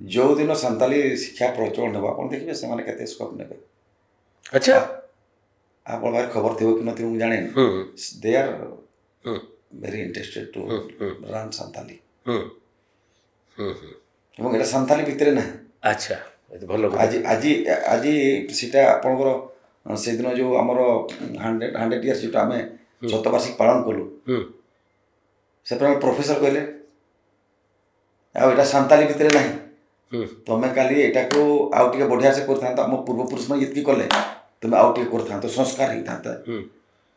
ଯେଉଁଦିନ ସାନ୍ତାଳୀ ଶିକ୍ଷା ପ୍ରଚଳନ ହେବ ଆପଣ ଦେଖିବେ ସେମାନେ କେତେ ସ୍କୋପ୍ ନେବେ। ଆଚ୍ଛା, ଆପଣ ପାଖରେ ଖବର ଥିବ କି ନଥିବ ମୁଁ ଜାଣିନି, they are very interested to learn Santali. ଏବଂ ଏଇଟା ସାନ୍ତାଳୀ ଭିତରେ ନାହିଁ। ଆଚ୍ଛା, ଭଲ। ଆଜି ସେଟା ଆପଣଙ୍କର ସେଦିନ ଯେଉଁ ଆମର 100 ଇୟର୍ସ ଯେଉଁଟା ଆମେ ଶତବାର୍ଷିକୀ ପାଳନ କଲୁ, ସେତେବେଳେ ପ୍ରଫେସର କହିଲେ ଆଉ ଏଇଟା ସାନ୍ତାଳୀ ଭିତରେ ନାହିଁ, ତମେ କାଲି ଏଇଟାକୁ ଆଉ ଟିକେ ବଢ଼ିଆ ସେ କରିଥାନ୍ତ, ଆମ ପୂର୍ବପୁରୁଷମାନେ ଯେତିକି କଲେ ତୁମେ ଆଉ ଟିକେ କରିଥାନ୍ତ, ସଂସ୍କାର ହେଇଥାନ୍ତା,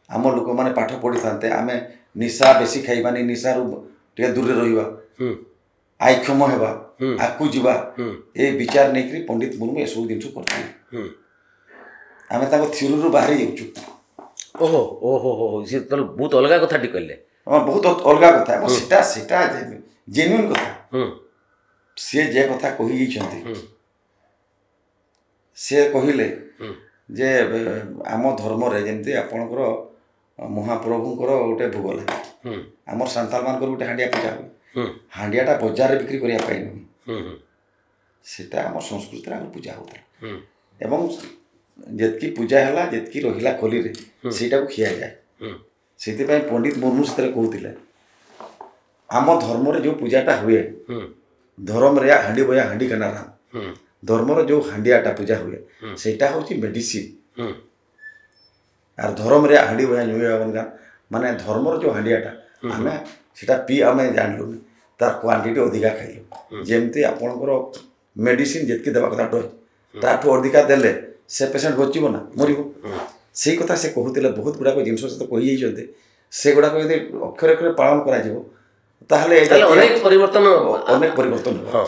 ଆମ ଲୋକମାନେ ପାଠ ପଢ଼ିଥାନ୍ତେ, ଆମେ ନିଶା ବେଶୀ ଖାଇବାନି, ନିଶାରୁ ଟିକେ ଦୂରରେ ରହିବା, ଆଇକ୍ଷମ ହେବା, ଆଗକୁ ଯିବା, ଏ ବିଚାର ନେଇକରି ପଣ୍ଡିତ ମୁର୍ମୁ ଏସବୁ ଜିନିଷ କରିଥିଲେ। ଆମେ ତାଙ୍କ ଥିଓରିରୁ ବାହାରି ଯାଉଛୁ। ସେ ତାହେଲେ ବହୁତ ଅଲଗା କଥାଟି କହିଲେ। ବହୁତ ଅଲଗା କଥା, ଏବଂ ସେଟା ଜେନ୍ୟୁନ୍ କଥା। ସିଏ ଯେ କଥା କହିଯାଇଛନ୍ତି, ସିଏ କହିଲେ ଯେ ଆମ ଧର୍ମରେ ଯେମିତି ଆପଣଙ୍କର ମହାପ୍ରଭୁଙ୍କର ଗୋଟେ ଭୋଗ ଲାଗେ, ଆମର ସାନ୍ତାଳମାନଙ୍କର ଗୋଟେ ହାଣ୍ଡିଆ ପୂଜା ହୁଏ। ହାଣ୍ଡିଆଟା ବଜାରରେ ବିକ୍ରି କରିବା ପାଇଁ ନୁହେଁ, ସେଟା ଆମ ସଂସ୍କୃତିରେ ଆମର ପୂଜା ହେଉଥିଲା। ଏବଂ ଯେତିକି ପୂଜା ହେଲା, ଯେତିକି ରହିଲା ଖୋଲିରେ, ସେଇଟାକୁ ଖିଆଯାଏ। ସେଥିପାଇଁ ପଣ୍ଡିତ ମୁର୍ମୁ ସେଥିରେ କହୁଥିଲେ ଆମ ଧର୍ମରେ ଯେଉଁ ପୂଜାଟା ହୁଏ, ଧର୍ମରେ ହାଣ୍ଡି ବୟା ହାଣ୍ଡି କାନା ରାମ, ଧର୍ମର ଯେଉଁ ହାଣ୍ଡିଆଟା ପୂଜା ହୁଏ ସେଇଟା ହେଉଛି ମେଡ଼ିସିନ, আর ধর্মরে হাঁড়ি ভয়া নুয়া বনগা মানে ধর্মর যে হাঁড়িয়াটা আমি সেটা আমি জানলুনি তার ক্ୱାଣ୍ଟିଟି ଅଧିକା ଖାଇଲୁ ଯେମିତି ଆପଣଙ୍କର ମେଡ଼ିସିନ ଯେତିକି ଦେବା କଥା ଡୋଜ୍ ତାଠୁ ଅଧିକା ଦେଲେ ସେ ପେସେଣ୍ଟ ବଞ୍ଚିବ ନା ମରିବ ସେଇ କଥା ସେ କହୁଥିଲେ ବହୁତ ଗୁଡ଼ାକ ଜିନିଷ ସହିତ କହିଯାଇଛନ୍ତି ସେଗୁଡ଼ାକ ଯଦି ଅକ୍ଷରେ ଅକ୍ଷରେ ପାଳନ କରାଯିବ ତାହେଲେ ଅନେକ ପରିବର୍ତ୍ତନ ହେବ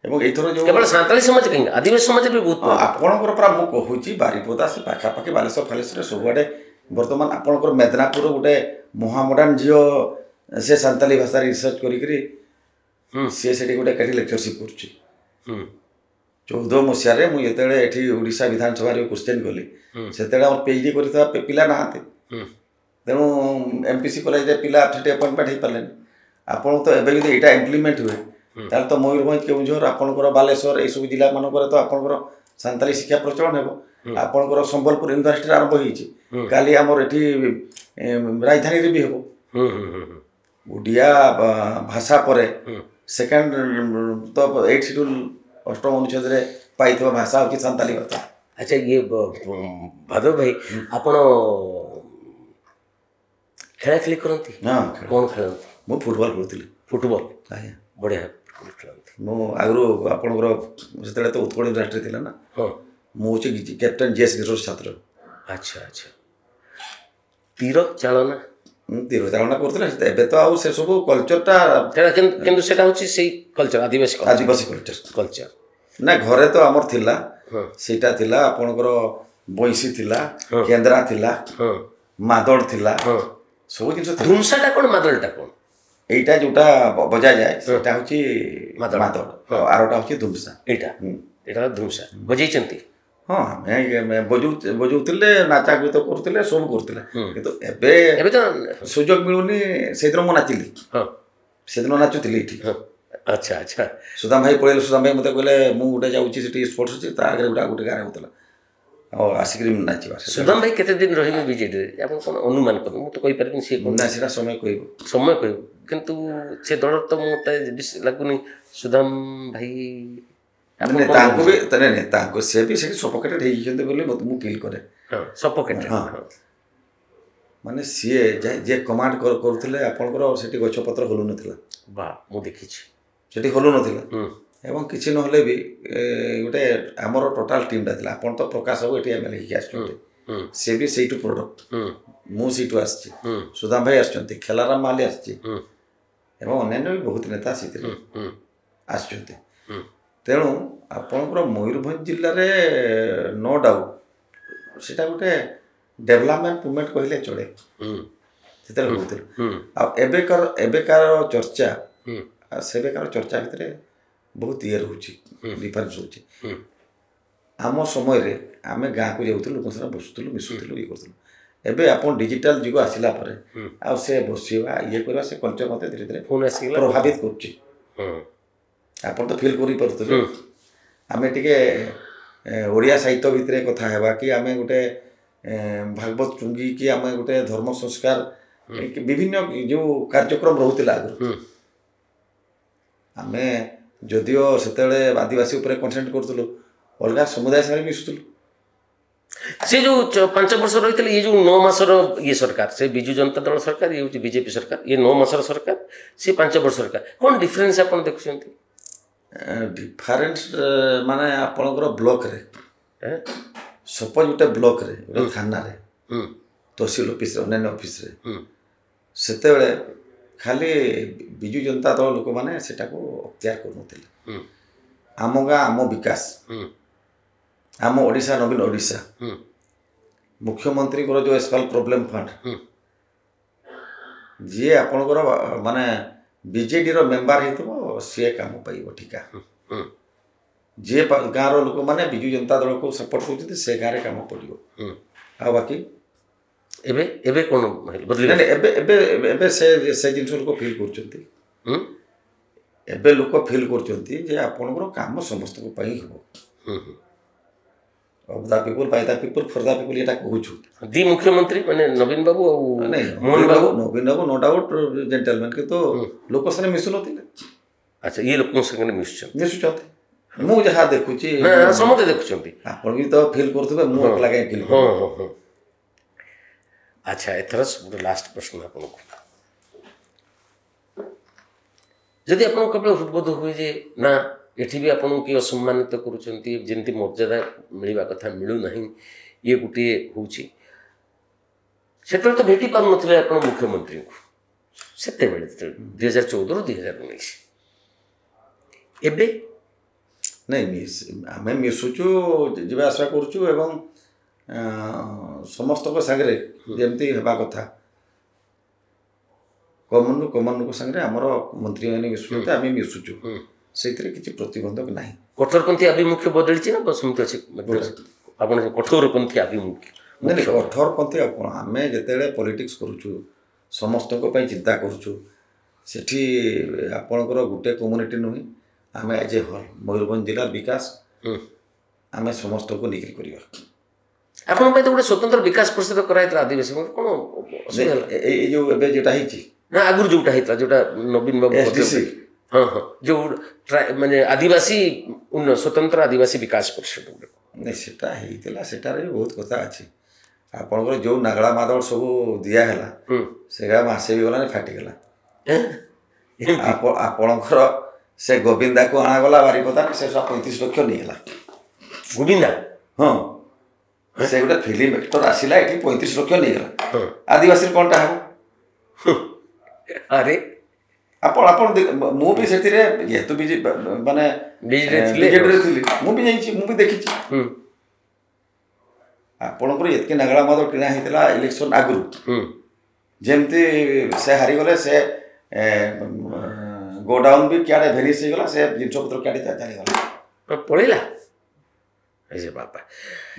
ଏବଂ ଏଇଥର ଯେଉଁ କେବଳ ସାନ୍ତାଳୀ ସମାଜ କାହିଁକି ଆଦିବାସୀ ସମାଜରେ ବି ବହୁତ ଆପଣଙ୍କର ପୁରା ମୁଁ କହୁଛି ବାରିପଦା ସେ ପାଖାପାଖି ବାଲେଶ୍ୱର ଫାଲେଶ୍ୱରରେ ସବୁଆଡ଼େ ବର୍ତ୍ତମାନ ଆପଣଙ୍କର ମେଦନାପୁର ଗୋଟେ ମହାମଡ଼ାର୍ଣ୍ଣ ଝିଅ ସେ ସାନ୍ତାଳୀ ଭାଷାରେ ରିସର୍ଚ୍ଚ କରିକିରି ସିଏ ସେଠି ଗୋଟେ ଏଠି ଲେକ୍ଚରସିପ୍ କରୁଛି 14 ମସିହାରେ ମୁଁ ଯେତେବେଳେ ଏଠି ଓଡ଼ିଶା ବିଧାନସଭାରେ କ୍ୱେଶ୍ଚେନ୍ କଲି ସେତେବେଳେ ଆମର PhD କରିଥିବା ପିଲା ନାହାନ୍ତି ତେଣୁ MPC କଲେଜରେ ପିଲା ସେଠି ଆପଏଣ୍ଟମେଣ୍ଟ ହେଇପାରିଲେନି ଆପଣ ତ ଏବେ ଯଦି ଏଇଟା ଇମ୍ପ୍ଲିମେଣ୍ଟ ହୁଏ ତାହେଲେ ତ ମୟୂରଭଞ୍ଜ କେଉଁଝର ଆପଣଙ୍କର ବାଲେଶ୍ୱର ଏଇସବୁ ଜିଲ୍ଲାମାନଙ୍କରେ ତ ଆପଣଙ୍କର ସାନ୍ତାଳୀ ଶିକ୍ଷା ପ୍ରଚଳନ ହେବ ଆପଣଙ୍କର ସମ୍ବଲପୁର ୟୁନିଭର୍ସିଟିରେ ଆରମ୍ଭ ହେଇଛି କାଲି ଆମର ଏଠି ରାଜଧାନୀରେ ବି ହେବ ଓଡ଼ିଆ ଭାଷା ପରେ ସେକେଣ୍ଡ ତ 8 ସିଡ୍ୟୁଲ୍ ଅଷ୍ଟମ ଅନୁଚ୍ଛେଦରେ ପାଇଥିବା ଭାଷା ହେଉଛି ସାନ୍ତାଳୀ ଭାଷା। ଆଚ୍ଛା ଇଏ ଭାଦବ ଭାଇ ଆପଣ ଖେଳାଖେଳି କରନ୍ତି କ'ଣ ଖେଳନ୍ତି? ମୁଁ ଫୁଟବଲ ଖେଳୁଥିଲି। ଫୁଟବଲ ଆଜ୍ଞା ବଢ଼ିଆ ଫୁଟବଲ ଖେଳନ୍ତି। ମୁଁ ଆଗରୁ ଆପଣଙ୍କର ସେତେବେଳେ ତ ଉତ୍କଳ ୟୁନିଭର୍ସିଟି ଥିଲା ନା ହଁ ମୁଁ ହେଉଛି କ୍ୟାପ୍ଟେନ୍ GS ଗିରୋଜ ଛାତ୍ର। ଆଚ୍ଛା ଆଚ୍ଛା ତୀର ଚାଳନା ତୀର ଚାଳନା କରୁଥିଲେ ଏବେ ତ ଆଉ ସେସବୁ କଲଚରଟା କିନ୍ତୁ ସେଟା ହେଉଛି ସେଇ କଲଚର ଆଦିବାସୀ କଲଚର ନା ଘରେ ତ ଆମର ଥିଲା ସେଇଟା ଥିଲା ଆପଣଙ୍କର ବଇଁଶୀ ଥିଲା କେନ୍ଦ୍ରା ଥିଲା ମାଦଳ ଥିଲା ସବୁ ଜିନିଷ ଧୁମସାଟା କ'ଣ ମାଦଳଟା କ'ଣ? এইটা যেটা বজাযায় সেটা হচ্ছে মাদল আরটা হচ্ছে ধুমসা এইটা এটা ধুমসা বজাইଛନ୍ତି? হ্যাঁ আমি বজাউলে নাচা গীত করুলে সব করুলে কিন্তু এবে ଏବେ ତ সুযোগ মিলুনি সেইদিন মু নাচিলি সেদিন নাচুলি এটি। আচ্ছা আচ্ছা সুদাম ভাই পড়াইলে সুদাম ভাই মতো কহিলে মু গোটে যাচ্ছি সেটি স্পোর্টস ଅଛି ତା ଆଗରେ ଗୋଟେ ଗାଁରେ ହେଉଥିଲା ଆଉ ଆସିକିରି ନାଚିବା। ସୁଦାମ ଭାଇ କେତେ ଦିନ ରହିବେ ବିଜେଡ଼ିରେ ଆପଣ କ'ଣ ଅନୁମାନ କରନ୍ତୁ? ମୁଁ ତ କହିପାରିବିନି ସିଏ ନା ସେଟା ସମୟ କହିବ କିନ୍ତୁ ସେ ଦଳର ତ ମୋତେ ଲାଗୁନି ସୁଦାମ ଭାଇ ତାଙ୍କୁ ବି ତାଙ୍କୁ ସେ ବି ସେଠି ସଫୋକେଟେଡ୍ ହେଇଯାଇଛନ୍ତି ବୋଲି ମୁଁ ଫିଲ୍ କରେ। ସଫୋକେଟେଡ୍ ମାନେ ସିଏ ଯିଏ କମାଣ୍ଡ କରୁଥିଲେ ଆପଣଙ୍କର ସେଠି ଗଛପତ୍ର ହଲୁନଥିଲା। ବା ମୁଁ ଦେଖିଛି ସେଠି ହଲୁନଥିଲା ଏବଂ କିଛି ନହେଲେ ବି ଗୋଟେ ଆମର ଟୋଟାଲ ଟିମ୍ଟା ଥିଲା। ଆପଣ ତ ପ୍ରକାଶ ବାବୁ ଏଠି MLA ହେଇକି ଆସିଛନ୍ତି ସେ ବି ସେଇଠୁ ପ୍ରଡକ୍ଟ ମୁଁ ସେଇଠୁ ଆସିଛି ସୁଦାମ ଭାଇ ଆସିଛନ୍ତି ଖେଲାରାମ ମାଲି ଆସିଛି ଏବଂ ଅନ୍ୟାନ୍ୟ ବି ବହୁତ ନେତା ସେଥିରେ ଆସିଛନ୍ତି। ତେଣୁ ଆପଣଙ୍କର ମୟୂରଭଞ୍ଜ ଜିଲ୍ଲାରେ ନୋ ଡାଉଟ୍ ସେଇଟା ଗୋଟେ ଡେଭଲପମେଣ୍ଟ ମୁଭମେଣ୍ଟ କହିଲେ ଚଳେ ସେତେବେଳେ ହେଉଥିଲା। ଆଉ ଏବେକାର ଚର୍ଚ୍ଚା ଆଉ ସେବେକାର ଚର୍ଚ୍ଚା ଭିତରେ ବହୁତ ଇଏ ରହୁଛି ଡିଫରେନ୍ସ ରହୁଛି। ଆମ ସମୟରେ ଆମେ ଗାଁକୁ ଯାଉଥିଲୁ ଲୋକଙ୍କ ସାଙ୍ଗରେ ବସୁଥିଲୁ ମିଶୁଥିଲୁ ଇଏ କରୁଥିଲୁ। ଏବେ ଆପଣ ଡିଜିଟାଲ ଯୁଗ ଆସିଲା ପରେ ଆଉ ସେ ବସିବା ଇଏ କରିବା ସେ କଲଚର ମୋତେ ଧୀରେ ଧୀରେ ପ୍ରଭାବିତ କରୁଛି। ଆପଣ ତ ଫିଲ୍ କରିପାରୁଥିବେ ଆମେ ଟିକେ ଓଡ଼ିଆ ସାହିତ୍ୟ ଭିତରେ କଥା ହେବା କି ଆମେ ଗୋଟେ ଭାଗବତ ଟୁଙ୍ଗି କି ଆମେ ଗୋଟେ ଧର୍ମ ସଂସ୍କାର ବିଭିନ୍ନ ଯେଉଁ କାର୍ଯ୍ୟକ୍ରମ ରହୁଥିଲା ଆଗରୁ ଆମେ ଯଦିଓ ସେତେବେଳେ ଆଦିବାସୀ ଉପରେ କନସେଣ୍ଟ୍ରେଟ୍ କରୁଥିଲୁ ଅଲଗା ସମୁଦାୟ ସାଙ୍ଗରେ ମିଶୁଥିଲୁ। ସେ ଯେଉଁ 5 ବର୍ଷ ରହିଥିଲେ ଇଏ ଯେଉଁ 9 ମାସର ଇଏ ସରକାର ସେ ବିଜୁ ଜନତା ଦଳ ସରକାର ଇଏ ହେଉଛି ବିଜେପି ସରକାର ଇଏ 9 ମାସର ସରକାର ସେ 5 ବର୍ଷ ସରକାର କ'ଣ ଡିଫରେନ୍ସ ଆପଣ ଦେଖୁଛନ୍ତି? ଡିଫରେନ୍ସ ମାନେ ଆପଣଙ୍କର ବ୍ଲକରେ ସପୋଜ ଗୋଟେ ବ୍ଲକରେ ଗୋଟେ ଥାନାରେ ତହସିଲ ଅଫିସରେ ଅନ୍ୟାନ୍ୟ ଅଫିସରେ ସେତେବେଳେ ଖାଲି ବିଜୁ ଜନତା ଦଳ ଲୋକମାନେ ସେଟାକୁ ଅକ୍ତିଆର କରୁନଥିଲେ। ଆମ ଗାଁ ଆମ ବିକାଶ ଆମ ଓଡ଼ିଶା ନବୀନ ଓଡ଼ିଶା ମୁଖ୍ୟମନ୍ତ୍ରୀଙ୍କର ଯେଉଁ ସ୍ପେଶାଲ ପ୍ରୋବ୍ଲେମ ଫଣ୍ଡ ଯିଏ ଆପଣଙ୍କର ମାନେ ବିଜେଡ଼ିର ମେମ୍ବାର ହେଇଥିବ ସିଏ କାମ ପାଇବ ଠିକା। ଯିଏ ଗାଁର ଲୋକମାନେ ବିଜୁ ଜନତା ଦଳକୁ ସପୋର୍ଟ କରୁଛନ୍ତି ସେ ଗାଁରେ କାମ ପଡ଼ିବ। ଆଉ ବାକି ଏବେ ଏବେ କ'ଣ ଏବେ ଏବେ ଏବେ ସେ ଜିନିଷ ଲୋକ ଫିଲ୍ କରୁଛନ୍ତି। ଏବେ ଲୋକ ଫିଲ୍ କରୁଛନ୍ତି ଯେ ଆପଣଙ୍କର କାମ ସମସ୍ତଙ୍କ ପାଇଁ ହେବ। Of the people Bai the people for the people ଏଇଟା କହୁଛୁ ଦି ମୁଖ୍ୟମନ୍ତ୍ରୀ ମାନେ ନବୀନ ବାବୁ ଆଉ ନବୀନ ବାବୁ ନୋ ଡାଉଟ୍ ଜେଣ୍ଟଲମ୍ୟାନ୍ କିନ୍ତୁ ଲୋକ ସାଙ୍ଗରେ ମିଶୁନଥିଲେ। ଆଚ୍ଛା ଇଏ ଲୋକଙ୍କ ସାଙ୍ଗରେ ମିଶୁଛନ୍ତି ମୁଁ ଯାହା ଦେଖୁଛି ସମସ୍ତେ ଦେଖୁଛନ୍ତି ଆପଣ ବି ତ ଫିଲ୍ କରୁଥିବେ ମୁଁ ଏକଲା କାହିଁ ଫିଲ୍ अच्छा एथर सब लास्ट प्रश्न आपको जदि आप केवल हृदबोध हुए जे ना एठी भी आपन की असम्मानित करूछंती जेंति मर्यादा मिलवा कथा मिलू नहीं ये गोटे होची सेतल तो भेटी पार नथिले आपन मुख्यमंत्री को सेते बेले 2014 ରୁ 2019 एबे नहीं आम मिशुचु जा आशा करुचु एवं समस्त सागरे जमती हेबा कथा कमन को सागरे आमर मंत्री मैंने मिशुचे आम मिशुचु से किसी प्रतिबंधक ना कठोरपंथी आभिमुख्य बदली ना बसमती अच्छे आप कठोरपंथी आभिमुख्य नहीं कठोरपंथी आम जिते पॉलिटिक्स करुचु समस्त चिंता करुचु सेठी आपणकर गोटे कम्युनिटी नुहे आम एज ए हल मयूरभंज जिलार विकास आम समस्त को निकरी करवा आपन तो गोटे स्वतंत्र विकास परिषद कराइला आदिवासी कौन जो एबे जेटा हिची ना आगुर जोटा हितला जोटा नवीन बाबू एसडीसी हाँ हाँ जो माने आदिवासी स्वतंत्र आदिवासी विकास परिषद नहीं सेटा हितला सेटा रे बहुत कथा अछि आपनकर जो नागला मादल सब दिया हैला सेगा मासे भी गला फाटी गला आपनकर से गोविंदा को आना गला बारीपदा से 35 लाख नहीं हैला गोविंदा हाँ से गोटे फिल्म एक्टर आसिला एठी 35 लाख नहीं हैला आदिवासी कोनटा हो अरे आपण आपण मु भी सेति रे जेतु भी माने बीजेडी रे थिली मु भी जाईची मु भी देखिची आपणकर एतके नागला मादल किणा हेतला इलेक्शन आगुरु जेमती से हारी गले से गोडाउन भी क्या भेनिस गला से जिनस पत्र क्या चली गला पड़ेला ऐसे बापा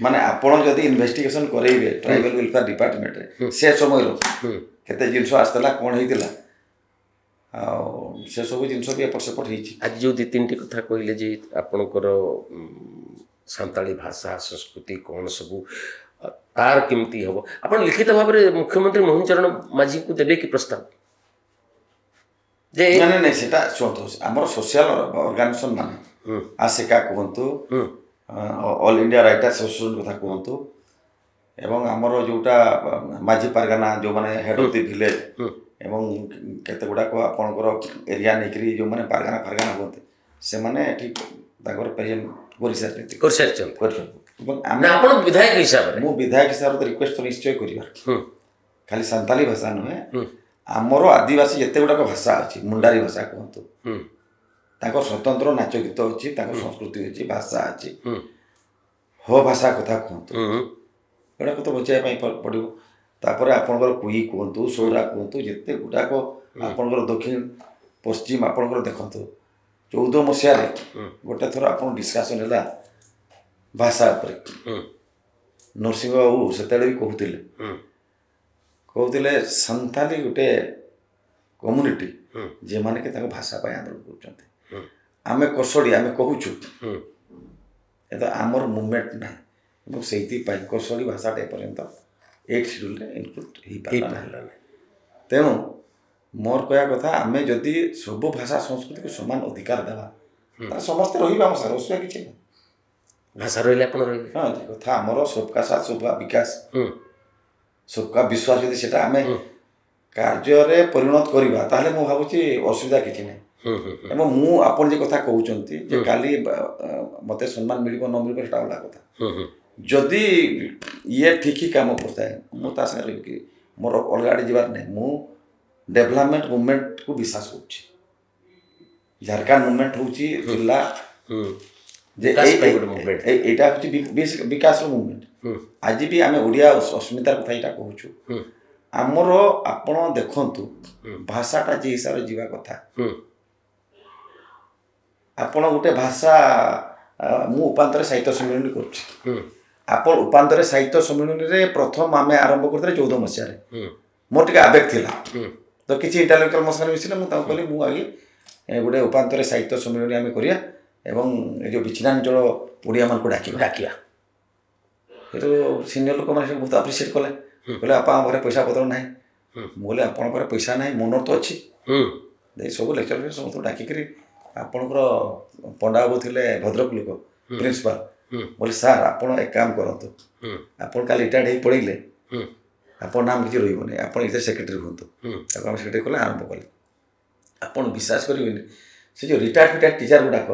माने आपण जदि इन्वेस्टिगेशन करेइबे ट्राइबल वेलफेयर डिपार्टमेंट रे से समय रो केते जिनस आस्तला कोन हेतिला आ से सब जिनस भी एपट सेपट हेछि आज जो दि तीन कथा कहले जे आपणकर सांताली भाषा संस्कृति कौन सब तार केमती हम आप लिखित भाव में मुख्यमंत्री मोहन चरण माझी को देवे कि प्रस्ताव जे नहीं नहीं सेटा सुनतो हमर सोशल ऑर्गेनाइजेशन माने आसिका कहंतु ऑल इंडिया राइटर्स एसोसिएशन कथा कहंतु एवं हमर जोटा माझी पारगाना जो माने हेड ऑफ द विलेज एवं केते गुडा को आपनकर एरिया नेकरी जो माने पारगाना पारगाना होते से माने ठीक ताकर प्रेजेंट विधायक हिसाब मु विधायक हिसाब से रिक्वेस्ट तो निश्चय करिवा खाली संताली भाषा नुहे आमर आदिवासी जिते गुड़ाक भाषा अच्छी मुंडारी भाषा कहतु स्वतंत्र नाच गीत अच्छी संस्कृति अच्छी भाषा अच्छी हो भाषा कथा कहतु एटा तो बचाई पड़ो तापर आपणकर कुई कहतु सौरा कहतु जिते गुड़ाक आपणकर दक्षिण पश्चिम आपणकर देखतु 14 मसीह गोटे थर आप डिस्कसन है भाषा नरसिंह बाबू से भी कहते संताली गोटे कम्युनिटी जे माने के भाषा पर आंदोलन कर आमे कसड़ी आमे कहूँ ये आमर मुवमेंट ना से कसड़ी भाषा पर्यंत 8 शेड्यूल इनक्लूड तेणु मोर कह कथा आम जदि सब भाषा संस्कृति को समान अधिकार देवा समस्त रही आम सार असुविधा किसी ना भाषा रही हाँ कथा आमर सबका साथ सबका विकास सबका विश्वास यदि सेटा आम कार्य परिणत करवा ताहले मु भावुची असुविधा किसी ना मु आपन जे कथा कहउचंती काली मते सम्मान मिलिबो न मिलिबो सेटा अलग कथा जदि ये ठीक ही काम करता है मु ता संगे कि मोर अलगाड़ी जीवार नहीं मु डेवलपमेंट मूवमेंट को विश्वास कर झारखंड मूवमेंट होची जिला जे एटा होची विकास मूवमेंट आज भी आम ओडिया अस्मितार कथा एटा कहूँ आमर आपण देखंतु भाषाटा जे हिसाब से जीवा कथा आपण गोटे भाषा मु उपांतर साहित्य सम्मेलन करुछि आपण उपांतर साहित्य सम्मेलन रे प्रथम आमे आरंभ करते 14 मसीह मोर टिके आवेग थिला तो किसी इंटेलेक्चुअल मसाला मिसिले मु ताऊ कहली मु आगे गोटे उपांतर साहित्य सम्मेलन आमे करिया एवं जो विचिनांचल ओडिया मान को डाकिया तो सीनियर लोक माने बहुत अप्रिशिएट कले कहले आपा घरे पैसा पत्र नाही मु बोले आपन घरे पैसा नाही मोनर तो अछि दे सब लेक्चर सब डाकी करी आपनकर पंडा बाबू थिले भद्रक लोक प्रिंसिपल बोले सर आपन एक काम करंतु आपन काल रिटायर्ड हे पड़िले ଆପଣ ନାମ କିଛି ରହିବନି, ଆପଣ ଏଥିରେ ସେକ୍ରେଟାରୀ ହୁଅନ୍ତୁ। ତାକୁ ଆମେ ସେକ୍ରେଟାରୀ କଲେ ଆରମ୍ଭ କଲେ। ଆପଣ ବିଶ୍ୱାସ କରିବେନି ସେ ଯେଉଁ ରିଟାୟାର୍ଡ ଟିଚର ଗୁଡ଼ାକ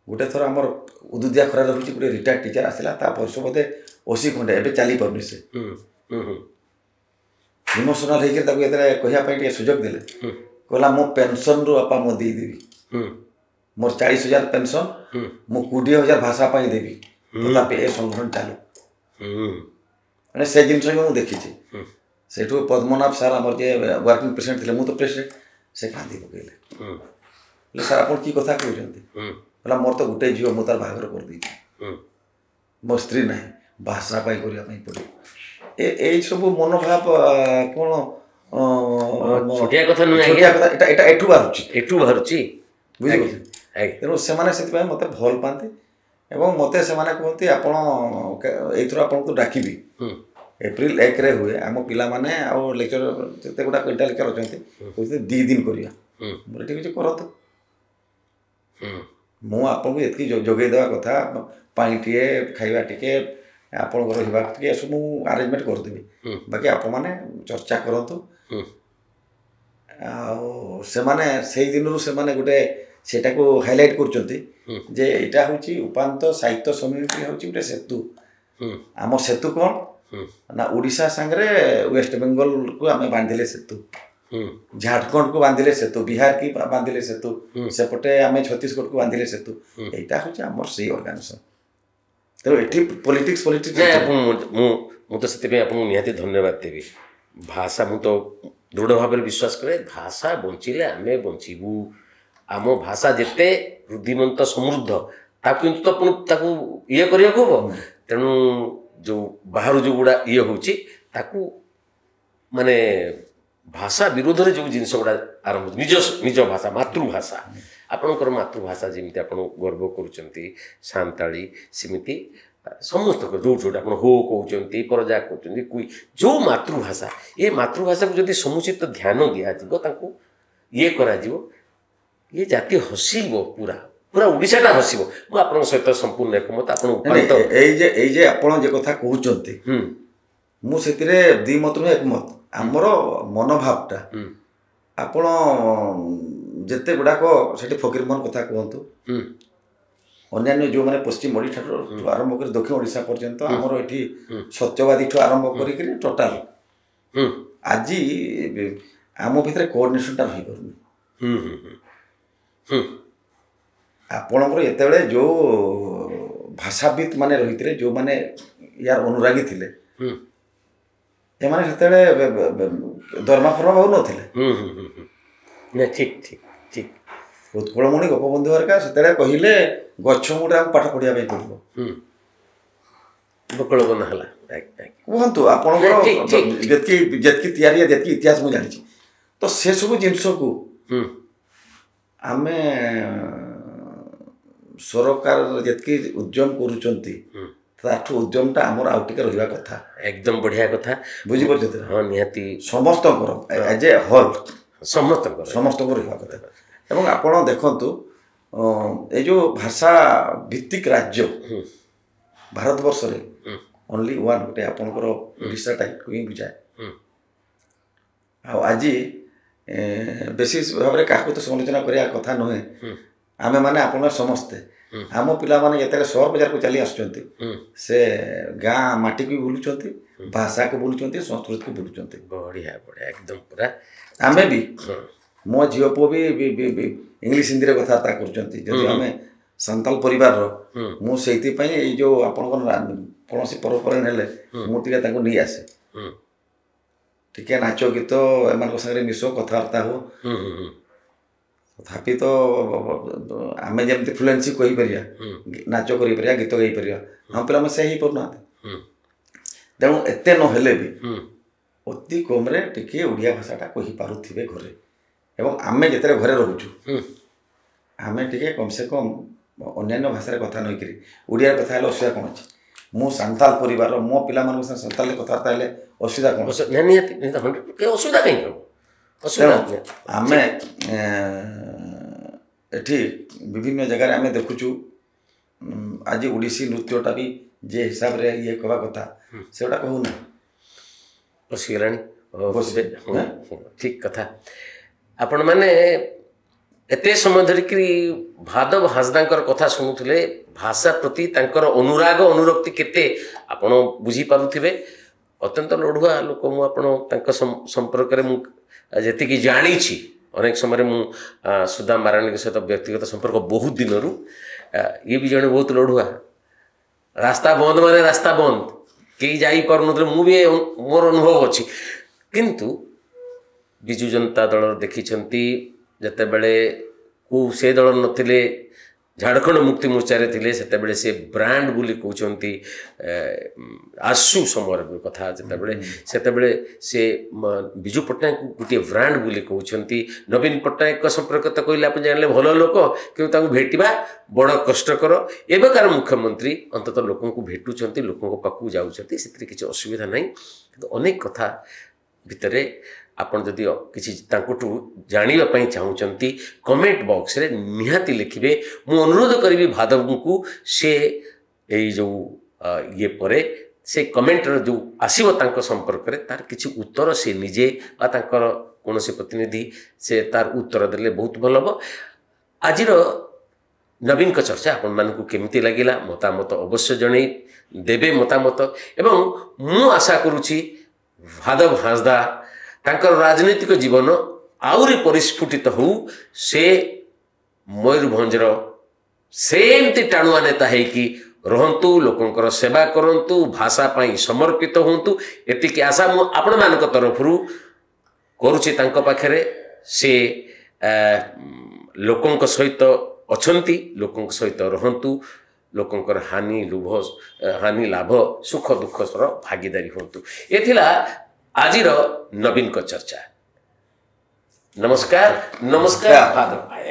ଗୋଟେ ଥର ଆମର ଉଦୁଦିଆ ଖରାରେ ରହୁଛି, ଗୋଟେ ରିଟାୟାର୍ଡ ଟିଚର ଆସିଲା, ତା ବୟସ ବୋଧେ 80 ଖଣ୍ଡେ, ଏବେ ଚାଲିପାରୁନି ସେ। ଇମୋସନାଲ ହେଇକି ତାକୁ ଯେତେବେଳେ କହିବା ପାଇଁ ଟିକେ ସୁଯୋଗ ଦେଲେ, କହିଲା ମୋ ପେନସନରୁ ବାପା ମୁଁ ଦେଇଦେବି, ମୋର 40,000 ପେନସନ, ମୁଁ 20,000 ଭାଷା ପାଇଁ ଦେବି, ତଥାପି ଏ ସଂଗଠନ ଚାଲୁ। ମାନେ ସେ ଜିନିଷ ବି ମୁଁ ଦେଖିଛି। ସେଠୁ ପଦ୍ମନାଭ ସାର୍ ଆମର ଯିଏ ୱାର୍କିଂ ପ୍ରେସିଡେଣ୍ଟ ଥିଲେ, ମୁଁ ତ ପ୍ରେସିଡେଣ୍ଟ, ସେ କାନ୍ଦି ପକେଇଲେ। ହେଲେ ସାର୍ ଆପଣ କି କଥା କହୁଛନ୍ତି? କହିଲା ମୋର ତ ଗୋଟେ ଝିଅ, ମୁଁ ତାର ବାହାଘର କରିଦେଇଛି, ମୋ ସ୍ତ୍ରୀ ନାହିଁ, ଭାଷା ପାଇଁ କରିବା ପାଇଁ ପଡ଼ିବ। ଏଇସବୁ ମନୋଭାବ କ'ଣ ଛୋଟିଆ କଥା ନୁହେଁ, ଏଇଟା ଏଠୁ ବାହାରୁଛି ବୁଝିପାରୁଛି। ଆଜ୍ଞା। ତେଣୁ ସେମାନେ ସେଥିପାଇଁ ମୋତେ ଭଲ ପାଆନ୍ତି ଏବଂ ମୋତେ ସେମାନେ କୁହନ୍ତି ଆପଣ ଏଇଥର ଆପଣଙ୍କୁ ଡାକିବି, ଏପ୍ରିଲ 1ରେ ହୁଏ, ଆମ ପିଲାମାନେ ଆଉ ଲେକ୍ଚର ଯେତେ ଗୁଡ଼ାକ ଇଣ୍ଟାଲେକ୍ଚୁଆଲ ଅଛନ୍ତି କହୁଛନ୍ତି 2 ଦିନ କରିବା। ମୋର ଠିକ୍ ଅଛି କରନ୍ତୁ, ମୁଁ ଆପଣଙ୍କୁ ଏତିକି ଯୋଗାଇ ଦେବା କଥା, ପାଣିଟିଏ, ଖାଇବା ଟିକେ, ଆପଣଙ୍କର ରହିବା ଟିକେ, ଏସବୁ ମୁଁ ଆରେଞ୍ଜମେଣ୍ଟ କରିଦେବି, ବାକି ଆପଣମାନେ ଚର୍ଚ୍ଚା କରନ୍ତୁ। ଆଉ ସେମାନେ ସେଇ ଦିନରୁ ସେମାନେ ଗୋଟେ ସେଇଟାକୁ ହାଇଲାଇଟ୍ କରୁଛନ୍ତି ଯେ ଏଇଟା ହେଉଛି ଉପାନ୍ତ ସାହିତ୍ୟ ସମିତି ହେଉଛି ଗୋଟେ ସେତୁ। ଆମ ସେତୁ କ'ଣ ନା ଓଡ଼ିଶା ସାଙ୍ଗରେ ୱେଷ୍ଟ ବେଙ୍ଗଲକୁ ଆମେ ବାନ୍ଧିଲେ ସେତୁ, ଝାଡ଼ଖଣ୍ଡକୁ ବାନ୍ଧିଲେ ସେତୁ, ବିହାର କି ବାନ୍ଧିଲେ ସେତୁ, ସେପଟେ ଆମେ ଛତିଶଗଡ଼କୁ ବାନ୍ଧିଲେ ସେତୁ। ଏଇଟା ହେଉଛି ଆମର ସେଇ ଅର୍ଗାନାଇଜେସନ। ତେଣୁ ଏଠି ପଲିଟିକ୍ସ ମୁଁ ତ ସେଥିପାଇଁ ଆପଣଙ୍କୁ ନିହାତି ଧନ୍ୟବାଦ ଦେବି। ଭାଷା ମୁଁ ତ ଦୃଢ଼ ଭାବରେ ବିଶ୍ୱାସ କରେ, ଭାଷା ବଞ୍ଚିଲେ ଆମେ ବଞ୍ଚିବୁ। ଆମ ଭାଷା ଯେତେ ରୁଦ୍ଧିମନ୍ତ ସମୃଦ୍ଧ, ତାକୁ କିନ୍ତୁ ତ ପୁଣି ତାକୁ ଇଏ କରିବାକୁ ହବ। ତେଣୁ ଯେଉଁ ବାହାରୁ ଯେଉଁଗୁଡ଼ା ଇଏ ହେଉଛି, ତାକୁ ମାନେ ଭାଷା ବିରୋଧରେ ଯେଉଁ ଜିନିଷ ଗୁଡ଼ା ଆରମ୍ଭ, ନିଜ ଭାଷା, ମାତୃଭାଷା, ଆପଣଙ୍କର ମାତୃଭାଷା ଯେମିତି ଆପଣ ଗର୍ବ କରୁଛନ୍ତି, ସାନ୍ତାଳୀ ସେମିତି ସମସ୍ତଙ୍କ ଯେଉଁଠି ଆପଣ ହୋ କହୁଛନ୍ତି, ପରଜା କହୁଛନ୍ତି, କୁଇ, ଯେଉଁ ମାତୃଭାଷା, ଏ ମାତୃଭାଷାକୁ ଯଦି ସମୁଚିତ ଧ୍ୟାନ ଦିଆଯିବ, ତାଙ୍କୁ ଇଏ କରାଯିବ, ଇଏ ଜାତି ହସିବ, ପୁରା ଓଡ଼ିଶାଟା ହସିବ। ମୁଁ ଆପଣଙ୍କ ସହିତ ସମ୍ପୂର୍ଣ୍ଣ ଏକମତ। ଆପଣ ଏଇ ଯେ ଆପଣ ଯେ କଥା କହୁଛନ୍ତି, ମୁଁ ସେଥିରେ ଦ୍ୱିମତ ନୁହେଁ, ଏକମତ। ଆମର ମନୋଭାବଟା ଆପଣ ଯେତେ ଗୁଡ଼ାକ ସେଠି ଫକୀରମୋହନ କଥା କୁହନ୍ତୁ, ଅନ୍ୟାନ୍ୟ ଯେଉଁମାନେ ପଶ୍ଚିମ ଓଡ଼ିଶାଠାରୁ ଆରମ୍ଭ କରି ଦକ୍ଷିଣ ଓଡ଼ିଶା ପର୍ଯ୍ୟନ୍ତ, ଆମର ଏଠି ସତ୍ୟବାଦୀଠୁ ଆରମ୍ଭ କରିକିରି ଟୋଟାଲ ଆଜି ଆମ ଭିତରେ କୋଅର୍ଡିନେସନଟା ରହିପାରୁନି। ଆପଣଙ୍କର ଯେତେବେଳେ ଯେଉଁ ଭାଷାବିତ୍ ମାନେ ରହିଥିଲେ, ଯେଉଁମାନେ ୟାର ଅନୁରାଗୀ ଥିଲେ, ଏମାନେ ସେତେବେଳେ ଦରମା ଫରମା ପାଉନଥିଲେ। ଠିକ୍ ଠିକ୍ ଠିକ୍। ଉତ୍କଳମଣି ଗୋପବନ୍ଧୁ ହେରିକା ସେତେବେଳେ କହିଲେ ଗଛ ମୂଳରେ ଆମକୁ ପାଠ ପଢ଼ିବା ପାଇଁ ପଡ଼ିବ। ବକଳବନ ହେଲା। କୁହନ୍ତୁ ଆପଣଙ୍କର ଯେତିକି ତିଆରି, ଯେତିକି ଇତିହାସ ମୁଁ ଜାଣିଛି, ତ ସେସବୁ ଜିନିଷକୁ ଆମେ ସରକାର ଯେତିକି ଉଦ୍ୟମ କରୁଛନ୍ତି, ତାଠୁ ଉଦ୍ୟମଟା ଆମର ଆଉ ଟିକେ ରହିବା କଥା। ଏକଦମ ବଢ଼ିଆ କଥା, ବୁଝିପାରୁଛନ୍ତି? ହଁ, ନିହାତି ସମସ୍ତଙ୍କର ଏଜ୍ ଏ ହୋଲ୍ ସମସ୍ତଙ୍କର ରହିବା କଥା। ଏବଂ ଆପଣ ଦେଖନ୍ତୁ, ଏଇ ଯେଉଁ ଭାଷା ଭିତ୍ତିକ ରାଜ୍ୟ ଭାରତବର୍ଷରେ ଓନ୍ଲି ୱାନ୍ ଗୋଟେ ଆପଣଙ୍କର ଓଡ଼ିଶାଟା ହିଁ ଯାଏ। ଆଉ ଆଜି ବେଶୀ ଭାବରେ କାହାକୁ ତ ସମାଲୋଚନା କରିବା କଥା ନୁହେଁ। ଆମେମାନେ ଆପଣ ସମସ୍ତେ, ଆମ ପିଲାମାନେ ଯେତେବେଳେ ସହର ବଜାରକୁ ଚାଲି ଆସୁଛନ୍ତି, ସେ ଗାଁ ମାଟିକୁ ଭୁଲୁଛନ୍ତି, ଭାଷାକୁ ଭୁଲୁଛନ୍ତି, ସଂସ୍କୃତିକୁ ଭୁଲୁଛନ୍ତି। ବଢ଼ିଆ ବଢ଼ିଆ, ଏକଦମ ପୁରା। ଆମେ ବି, ମୋ ଝିଅ ପୁଅ ବି ଇଂଲିଶ ହିନ୍ଦୀରେ କଥାବାର୍ତ୍ତା କରୁଛନ୍ତି। ଯଦି ଆମେ ସାନ୍ତାଳ ପରିବାରର, ମୁଁ ସେଇଥିପାଇଁ ଏଇ ଯେଉଁ ଆପଣଙ୍କର କୌଣସି ପର୍ବପର୍ବାଣି ହେଲେ ମୁଁ ଟିକେ ତାଙ୍କୁ ନେଇ ଆସେ, ଟିକେ ନାଚ ଗୀତ ଏମାନଙ୍କ ସାଙ୍ଗରେ ମିଶ, କଥାବାର୍ତ୍ତା ହଉ। ତଥାପି ତ ଆମେ ଯେମିତି ଫ୍ଲୁଏନ୍ସି କହିପାରିବା, ନାଚ କରିପାରିବା, ଗୀତ ଗାଇପାରିବା, ଆମ ପିଲାମାନେ ସେ ହେଇପାରୁନାହାନ୍ତି। ତେଣୁ ଏତେ ନହେଲେ ବି ଅତି କମ୍ରେ ଟିକିଏ ଓଡ଼ିଆ ଭାଷାଟା କହିପାରୁଥିବେ ଘରେ। ଏବଂ ଆମେ ଯେତେବେଳେ ଘରେ ରହୁଛୁ, ଆମେ ଟିକେ କମ୍ ସେ କମ୍ ଅନ୍ୟାନ୍ୟ ଭାଷାରେ କଥା ନକରି ଓଡ଼ିଆରେ କଥା ହେଲେ ଅସୁବିଧା କ'ଣ ଅଛି? ମୁଁ ସାନ୍ତାଳ ପରିବାରର, ମୋ ପିଲାମାନଙ୍କ ସାଙ୍ଗେ ସାନ୍ତାଳରେ କଥାବାର୍ତ୍ତା ହେଲେ ଅସୁବିଧା କ'ଣ? ଅସୁବିଧା କାହିଁକି? ଆମେ ଏଠି ବିଭିନ୍ନ ଜାଗାରେ ଆମେ ଦେଖୁଛୁ, ଆଜି ଓଡ଼ିଶୀ ନୃତ୍ୟଟା ବି ଯେ ହିସାବରେ ଇଏ କବା କଥା ସେଗୁଡ଼ା କହୁନା। ବସିଗଲାଣି ବସିବେ। ଠିକ୍ କଥା। ଆପଣମାନେ ଏତେ ସମୟ ଧରିକି ଭାଦବ ହାଁସଦାଙ୍କର କଥା ଶୁଣୁଥିଲେ, ଭାଷା ପ୍ରତି ତାଙ୍କର ଅନୁରାଗ ଅନୁରକ୍ତି କେତେ ଆପଣ ବୁଝିପାରୁଥିବେ। ଅତ୍ୟନ୍ତ ଲଢ଼ୁଆ ଲୋକ। ମୁଁ ଆପଣ ତାଙ୍କ ସମ୍ପର୍କରେ ମୁଁ ଯେତିକି ଜାଣିଛି, ଅନେକ ସମୟରେ ମୁଁ ସୁଦାମ ମାରାଣ୍ଡିଙ୍କ ସହିତ ବ୍ୟକ୍ତିଗତ ସମ୍ପର୍କ ବହୁତ ଦିନରୁ, ଇଏ ବି ଜଣେ ବହୁତ ଲଢ଼ୁଆ। ରାସ୍ତା ବନ୍ଦ ମାନେ ରାସ୍ତା ବନ୍ଦ, କେହି ଯାଇପାରୁନଥିଲେ। ମୁଁ ବି ମୋର ଅନୁଭବ ଅଛି। କିନ୍ତୁ ବିଜୁ ଜନତା ଦଳ ଦେଖିଛନ୍ତି ଯେତେବେଳେ ସେ ଦଳ ନଥିଲେ, ଝାଡ଼ଖଣ୍ଡ ମୁକ୍ତି ମୋର୍ଚ୍ଚାରେ ଥିଲେ, ସେତେବେଳେ ସେ ବ୍ରାଣ୍ଡ ବୋଲି କହୁଛନ୍ତି। ଆସୁ ସମୟର କଥା ଯେତେବେଳେ, ସେତେବେଳେ ସେ ବିଜୁ ପଟ୍ଟନାୟକକୁ ଗୋଟିଏ ବ୍ରାଣ୍ଡ ବୋଲି କହୁଛନ୍ତି। ନବୀନ ପଟ୍ଟନାୟକଙ୍କ ସମ୍ପର୍କ ତ କହିଲେ ଆପଣ ଜାଣିଲେ ଭଲ ଲୋକ, କିନ୍ତୁ ତାଙ୍କୁ ଭେଟିବା ବଡ଼ କଷ୍ଟକର। ଏବେକାର ମୁଖ୍ୟମନ୍ତ୍ରୀ ଅନ୍ତତଃ ଲୋକଙ୍କୁ ଭେଟୁଛନ୍ତି, ଲୋକଙ୍କ ପାଖକୁ ଯାଉଛନ୍ତି, ସେଥିରେ କିଛି ଅସୁବିଧା ନାହିଁ। କିନ୍ତୁ ଅନେକ କଥା ଭିତରେ ଆପଣ ଯଦି କିଛି ତାଙ୍କଠୁ ଜାଣିବା ପାଇଁ ଚାହୁଁଛନ୍ତି, କମେଣ୍ଟ ବକ୍ସରେ ନିହାତି ଲେଖିବେ। ମୁଁ ଅନୁରୋଧ କରିବି ଭାଦବଙ୍କୁ, ସେ ଏଇ ଯେଉଁ ଇଏ ପରେ ସେ କମେଣ୍ଟର ଯେଉଁ ଆସିବ ତାଙ୍କ ସମ୍ପର୍କରେ, ତାର କିଛି ଉତ୍ତର ସେ ନିଜେ ବା ତାଙ୍କର କୌଣସି ପ୍ରତିନିଧି ସେ ତାର ଉତ୍ତର ଦେଲେ ବହୁତ ଭଲ ହେବ। ଆଜିର ନବୀନଙ୍କ ଚର୍ଚ୍ଚା ଆପଣମାନଙ୍କୁ କେମିତି ଲାଗିଲା ମତାମତ ଅବଶ୍ୟ ଜଣେଇ ଦେବେ ମତାମତ। ଏବଂ ମୁଁ ଆଶା କରୁଛି ଭାଦବ ହାଁସଦା ତାଙ୍କର ରାଜନୈତିକ ଜୀବନ ଆହୁରି ପରିସ୍ଫୁଟିତ ହେଉ, ସେ ମୟୂରଭଞ୍ଜର ସେମିତି ଟାଣୁଆ ନେତା ହେଇକି ରହନ୍ତୁ, ଲୋକଙ୍କର ସେବା କରନ୍ତୁ, ଭାଷା ପାଇଁ ସମର୍ପିତ ହୁଅନ୍ତୁ। ଏତିକି ଆଶା ମୁଁ ଆପଣମାନଙ୍କ ତରଫରୁ କରୁଛି ତାଙ୍କ ପାଖରେ। ସେ ଲୋକଙ୍କ ସହିତ ଅଛନ୍ତି, ଲୋକଙ୍କ ସହିତ ରହନ୍ତୁ, ଲୋକଙ୍କର ହାନି ଲାଭ ସୁଖ ଦୁଃଖର ଭାଗିଦାରୀ ହୁଅନ୍ତୁ। ଏ ଥିଲା ଆଜିର ନବୀନଙ୍କ ଚର୍ଚ୍ଚା। ନମସ୍କାର। ନମସ୍କାର ଭାଦବ ଭାଇ।